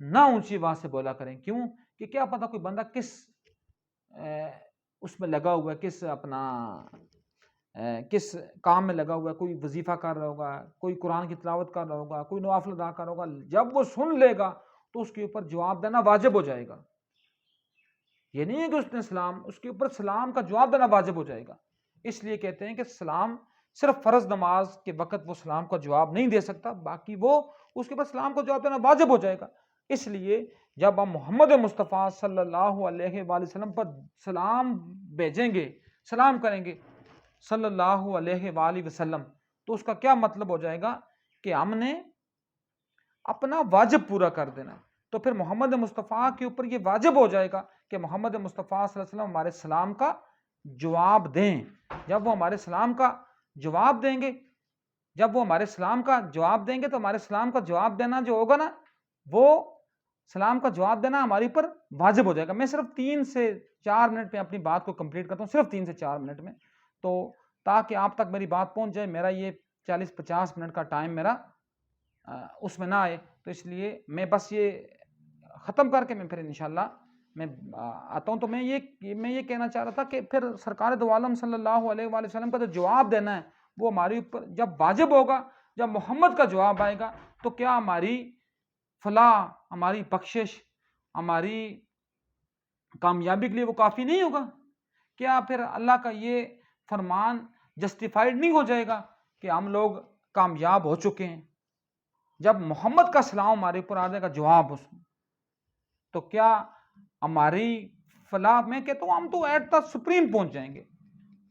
نہ اونچی آواز سے بولا کریں. کیوں کہ کیا پتہ کوئی بندہ کس اس میں لگا ہوا ہے, کس کام میں لگا ہوا ہے, کوئی وظیفہ کر رہا ہوگا, کوئی قرآن کی تلاوت کر رہا ہوگا, کوئی نوافل ادا کر رہا ہوگا. جب وہ سن لے گا تو اس کے اوپر جواب دینا واجب ہو جائے گا. یہ نہیں ہے کہ اس نے سلام, اس کے اوپر سلام کا جواب دینا واجب ہو جائے گا. اس لیے کہتے ہیں کہ سلام صرف فرض نماز کے وقت وہ سلام کا جواب نہیں دے سکتا, باقی وہ اس کے اوپر سلام کا جواب دینا واجب ہو جائے گا. اس لیے جب ہم محمد مصطفیٰ صلی اللہ علیہ وآلہ وسلم پر سلام بھیجیں گے, سلام کریں گے صلی اللہ علیہ وآلہ وسلم, تو اس کا کیا مطلب ہو جائے گا کہ ہم نے اپنا واجب پورا کر دینا. تو پھر محمد مصطفیٰ کے اوپر یہ واجب ہو جائے گا کہ محمد مصطفیٰ صلی اللہ علیہ وسلم ہمارے سلام کا جواب دیں. جب وہ ہمارے سلام کا جواب دیں گے, تو ہمارے سلام کا جواب دینا جو ہوگا نا, وہ سلام کا جواب دینا ہمارے اوپر واجب ہو جائے گا. میں صرف 3 سے 4 منٹ میں اپنی بات کو کمپلیٹ کرتا ہوں, صرف 3 سے 4 منٹ میں, تو تاکہ آپ تک میری بات پہنچ جائے. میرا یہ 40-50 منٹ کا ٹائم میرا اس میں نہ آئے, تو اس لیے میں بس یہ ختم کر کے میں پھر انشاءاللہ میں آتا ہوں. تو میں یہ کہنا چاہ رہا تھا کہ پھر سرکار دو عالم صلی اللہ علیہ وآلہ وسلم کا جو جواب دینا ہے وہ ہمارے اوپر جب واجب ہوگا, جب محمد کا جواب آئے گا, تو کیا ہماری فلاح, ہماری بخشش, ہماری کامیابی کے لیے وہ کافی نہیں ہوگا؟ کیا پھر اللہ کا یہ فرمان جسٹیفائڈ نہیں ہو جائے گا کہ ہم لوگ کامیاب ہو چکے ہیں؟ جب محمد کا سلام ہمارے اوپر آ جائے گا جواب اس میں, تو کیا ہماری فلاح, میں کہتا ہوں ہم تو ایٹ دا سپریم پہنچ جائیں گے.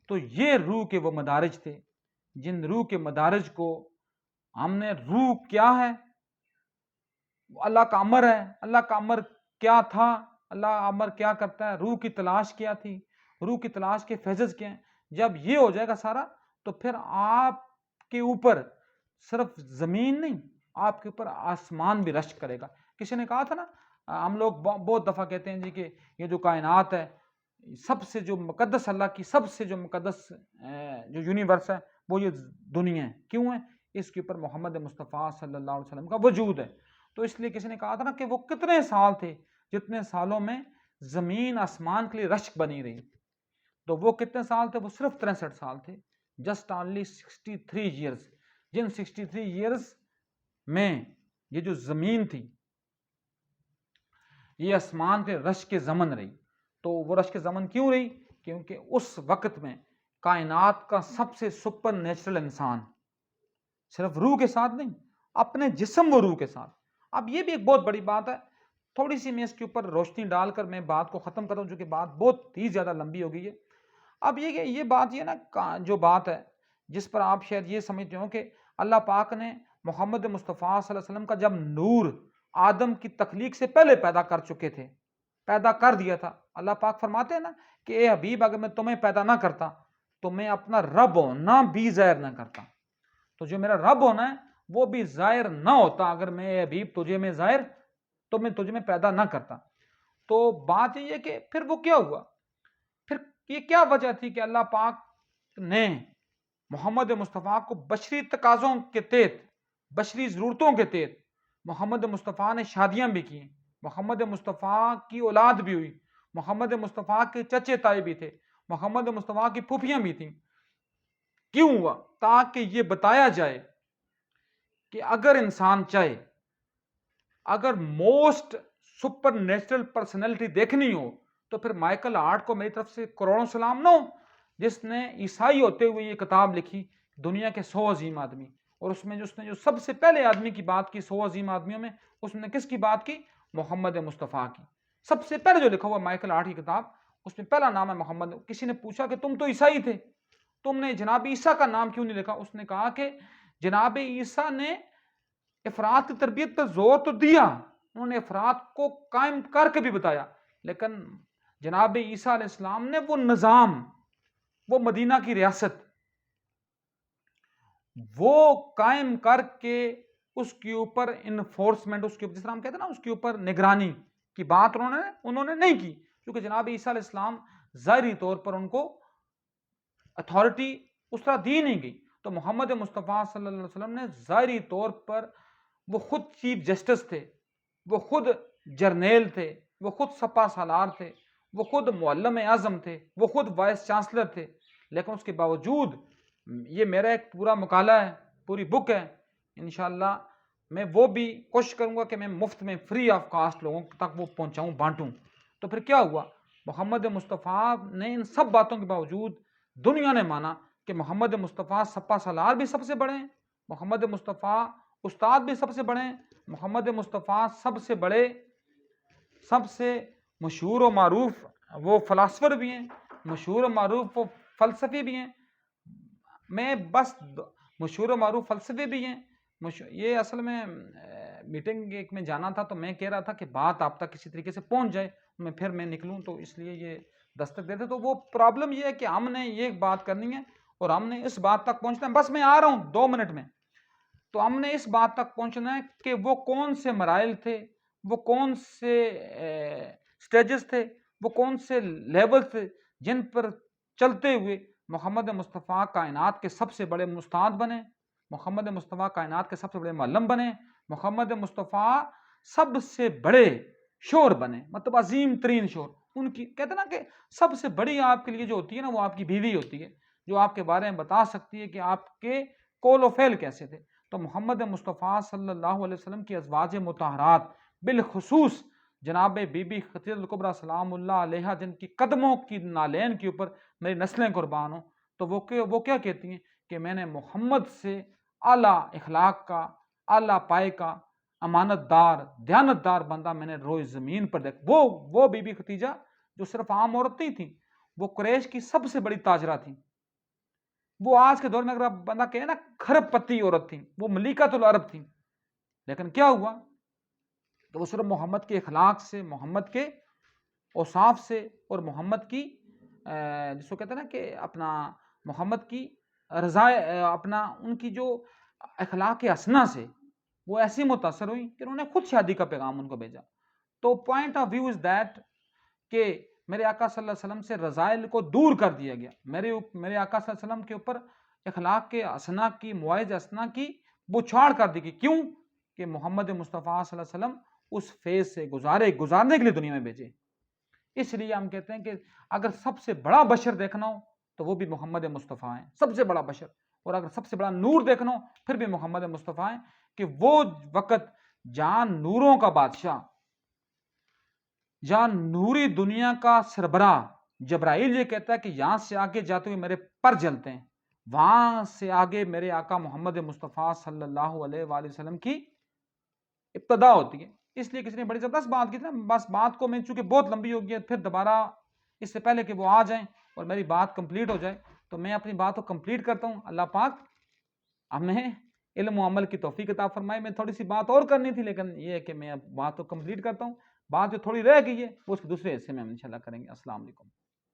تو یہ روح کے وہ مدارج تھے جن روح کے مدارج کو ہم نے, روح کیا ہے, اللہ کا امر ہے. اللہ کا امر کیا تھا, اللہ امر کیا کرتا ہے, روح کی تلاش کیا تھی, روح کی تلاش کے فیضز کیا ہیں. جب یہ ہو جائے گا سارا, تو پھر آپ کے اوپر صرف زمین نہیں, آپ کے اوپر آسمان بھی رشک کرے گا. کسی نے کہا تھا نا, ہم لوگ بہت دفعہ کہتے ہیں جی کہ یہ جو کائنات ہے, سب سے جو مقدس, اللہ کی سب سے جو مقدس جو یونیورس ہے وہ یہ دنیا ہے. کیوں ہے؟ اس کے اوپر محمد مصطفیٰ صلی اللہ علیہ وسلم کا وجود ہے. تو اس لیے کسی نے کہا تھا نا کہ وہ کتنے سال تھے جتنے سالوں میں زمین آسمان کے لیے رشک بنی رہی. تو وہ کتنے سال تھے؟ وہ صرف 63 سال تھے. Just only 63 years. جن 63 ایئرس میں یہ جو زمین تھی یہ آسمان کے رشک کے زمن رہی. تو وہ رشک کے زمن کیوں رہی؟ کیونکہ اس وقت میں کائنات کا سب سے سپر نیچرل انسان صرف روح کے ساتھ نہیں، اپنے جسم و روح کے ساتھ. اب یہ بھی ایک بہت بڑی بات ہے. تھوڑی سی میں اس کے اوپر روشنی ڈال کر میں بات کو ختم کرتا ہوں، جو کہ بات بہت ہی زیادہ لمبی ہو گئی ہے. اب یہ بات یہ نا جو بات ہے جس پر آپ شاید یہ سمجھتے ہو کہ اللہ پاک نے محمد مصطفیٰ صلی اللہ علیہ وسلم کا جب نور آدم کی تخلیق سے پہلے پیدا کر چکے تھے، پیدا کر دیا تھا. اللہ پاک فرماتے ہیں نا کہ اے حبیب اگر میں تمہیں پیدا نہ کرتا تو میں اپنا رب ہونا بھی ظاہر نہ کرتا. تو جو میرا رب ہونا ہے وہ بھی ظاہر نہ ہوتا اگر میں اے حبیب تجھے میں ظاہر تو میں تجھے میں پیدا نہ کرتا. تو بات یہ ہے کہ پھر وہ کیا ہوا، پھر یہ کیا وجہ تھی کہ اللہ پاک نے محمد مصطفیٰ کو بشری تقاضوں کے تحت، بشری ضرورتوں کے تحت، محمد مصطفیٰ نے شادیاں بھی کی، محمد مصطفیٰ کی اولاد بھی ہوئی، محمد مصطفیٰ کے چچے تائے بھی تھے، محمد مصطفیٰ کی پھوپھیاں بھی تھیں. کیوں ہوا؟ تاکہ یہ بتایا جائے کہ اگر انسان چاہے، اگر موسٹ سپر نیچرل پرسنالٹی دیکھنی ہو تو پھر مائیکل ہارٹ کو میری طرف سے کروڑوں سلام نہ ہو، جس نے عیسائی ہوتے ہوئے یہ کتاب لکھی دنیا کے 100 عظیم آدمی. اور اس میں جو سب سے پہلے آدمی کی بات کی 100 عظیم آدمیوں میں، اس نے کس کی بات کی؟ محمد مصطفیٰ کی. سب سے پہلے جو لکھا ہوا مائیکل ہارٹ کی کتاب، اس میں پہلا نام ہے محمد. کسی نے پوچھا کہ تم تو عیسائی تھے، تم نے جناب عیسیٰ کا نام کیوں نہیں لکھا؟ اس نے کہا کہ جناب عیسیٰ نے افراد کی تربیت پر زور تو دیا، انہوں نے افراد کو قائم کر کے بھی بتایا، لیکن جناب عیسیٰ علیہ السلام نے وہ نظام، وہ مدینہ کی ریاست، وہ قائم کر کے اس کے اوپر انفورسمنٹ، اس کے اوپر جس طرح ہم کہتے ہیں نا، اس کے اوپر نگرانی کی بات انہوں نے نہیں کی. کیونکہ جناب عیسیٰ علیہ السلام ظاہری طور پر ان کو اتھارٹی اس طرح دی نہیں گئی. تو محمد مصطفیٰ صلی اللہ علیہ وسلم نے ظاہری طور پر، وہ خود چیف جسٹس تھے، وہ خود جرنیل تھے، وہ خود سپہ سالار تھے، وہ خود معلم اعظم تھے، وہ خود وائس چانسلر تھے. لیکن اس کے باوجود یہ میرا ایک پورا مقالہ ہے، پوری بک ہے، انشاءاللہ میں وہ بھی کوشش کروں گا کہ میں مفت میں فری آف کاسٹ لوگوں تک وہ پہنچاؤں، بانٹوں. تو پھر کیا ہوا؟ محمد مصطفیٰ نے ان سب باتوں کے باوجود دنیا نے مانا کہ محمد مصطفیٰ سپہ سالار بھی سب سے بڑے ہیں، محمد مصطفیٰ استاد بھی سب سے بڑے ہیں، محمد مصطفیٰ سب سے بڑے، سب سے مشہور و معروف وہ فلاسفر بھی ہیں، مشہور و معروف وہ فلسفی بھی ہیں. میں بس مشہور و معروف فلسفے بھی ہیں. یہ اصل میں میٹنگ ایک میں جانا تھا تو میں کہہ رہا تھا کہ بات آپ تک کسی طریقے سے پہنچ جائے، پھر میں نکلوں، تو اس لیے یہ دستک دیتے. تو وہ پرابلم یہ ہے کہ ہم نے یہ بات کرنی ہے اور ہم نے اس بات تک پہنچنا ہے. بس میں آ رہا ہوں 2 منٹ میں. تو ہم نے اس بات تک پہنچنا ہے کہ وہ کون سے مراحل تھے، وہ کون سے سٹیجز تھے، وہ کون سے لیول تھے جن پر چلتے ہوئے محمد مصطفیٰ کائنات کے سب سے بڑے استاد بنے، محمد مصطفیٰ کائنات کے سب سے بڑے معلم بنے، محمد مصطفیٰ سب سے بڑے شور بنے، مطلب عظیم ترین شور. ان کی کہتے ہیں نا کہ سب سے بڑی آپ کے لیے جو ہوتی ہے نا، وہ آپ کی بیوی ہوتی ہے، جو آپ کے بارے میں بتا سکتی ہے کہ آپ کے قول و فعل کیسے تھے. تو محمد مصطفیٰ صلی اللہ علیہ وسلم کی ازواج مطہرات، بالخصوص جناب بی بی خدیجہ الکبریٰ سلام اللہ علیہا، جن کی قدموں کی نالین کے اوپر میری نسلیں قربان ہوں، تو وہ کیا کہتی ہیں کہ میں نے محمد سے اعلیٰ اخلاق کا، اعلیٰ پائے کا، امانت دار، دیانت دار بندہ میں نے روئے زمین پر دیکھ. وہ بی بی خدیجہ جو صرف عام عورت نہیں تھی، وہ قریش کی سب سے بڑی تاجرہ تھی. وہ آج کے دور میں اگر بندہ کہے نا کھرب پتی عورت تھی، وہ ملیکۃ العرب تھی. لیکن کیا ہوا کہ وہ صرف محمد کے اخلاق سے، محمد کے اوصاف سے، اور محمد کی جس کو کہتے ہیں نا کہ اپنا محمد کی رضا، اپنا ان کی جو اخلاق حسنہ سے وہ ایسی متاثر ہوئی کہ انہوں نے خود شادی کا پیغام ان کو بھیجا. تو point of view is that کہ میرے آقا صلی اللہ علیہ وسلم سے رذائل کو دور کر دیا گیا. میرے آقا صلی اللہ علیہ وسلم کے اوپر اخلاق کے حسنہ کی، مواعظ حسنہ کی بچھاڑ کر دی گئی. کیوں؟ کہ محمد مصطفیٰ صلی اللہ علیہ وسلم اس فیز سے گزارنے کے لیے دنیا میں بھیجے. اس لیے ہم کہتے ہیں کہ اگر سب سے بڑا بشر دیکھنا ہو تو وہ بھی محمد مصطفیٰ ہیں، سب سے بڑا بشر. اور اگر سب سے بڑا نور دیکھنا ہو پھر بھی محمد مصطفیٰ ہیں، کہ وہ وقت جہاں نوروں کا بادشاہ، جہاں نوری دنیا کا سربراہ جبرائیل یہ کہتا ہے کہ یہاں سے آگے جاتے ہوئے میرے پر جلتے ہیں، وہاں سے آگے میرے آقا محمد مصطفیٰ صلی اللہ علیہ وآلہ وسلم کی ابتدا ہوتی ہے. اس لیے کسی نے بڑی زبردست بات کی تھی نا، بس بات کو میں چونکہ بہت لمبی ہو گئی ہے، پھر دوبارہ اس سے پہلے کہ وہ آ جائیں اور میری بات کمپلیٹ ہو جائے تو میں اپنی بات کو کمپلیٹ کرتا ہوں. اللہ پاک ہمیں علم و عمل کی توفیق عطا فرمائے. میں تھوڑی سی بات اور کرنی تھی لیکن یہ ہے کہ میں اب بات کو کمپلیٹ کرتا ہوں. بات جو تھوڑی رہ گئی ہے وہ اس کے دوسرے حصے میں ہم انشاءاللہ کریں گے. السلام علیکم.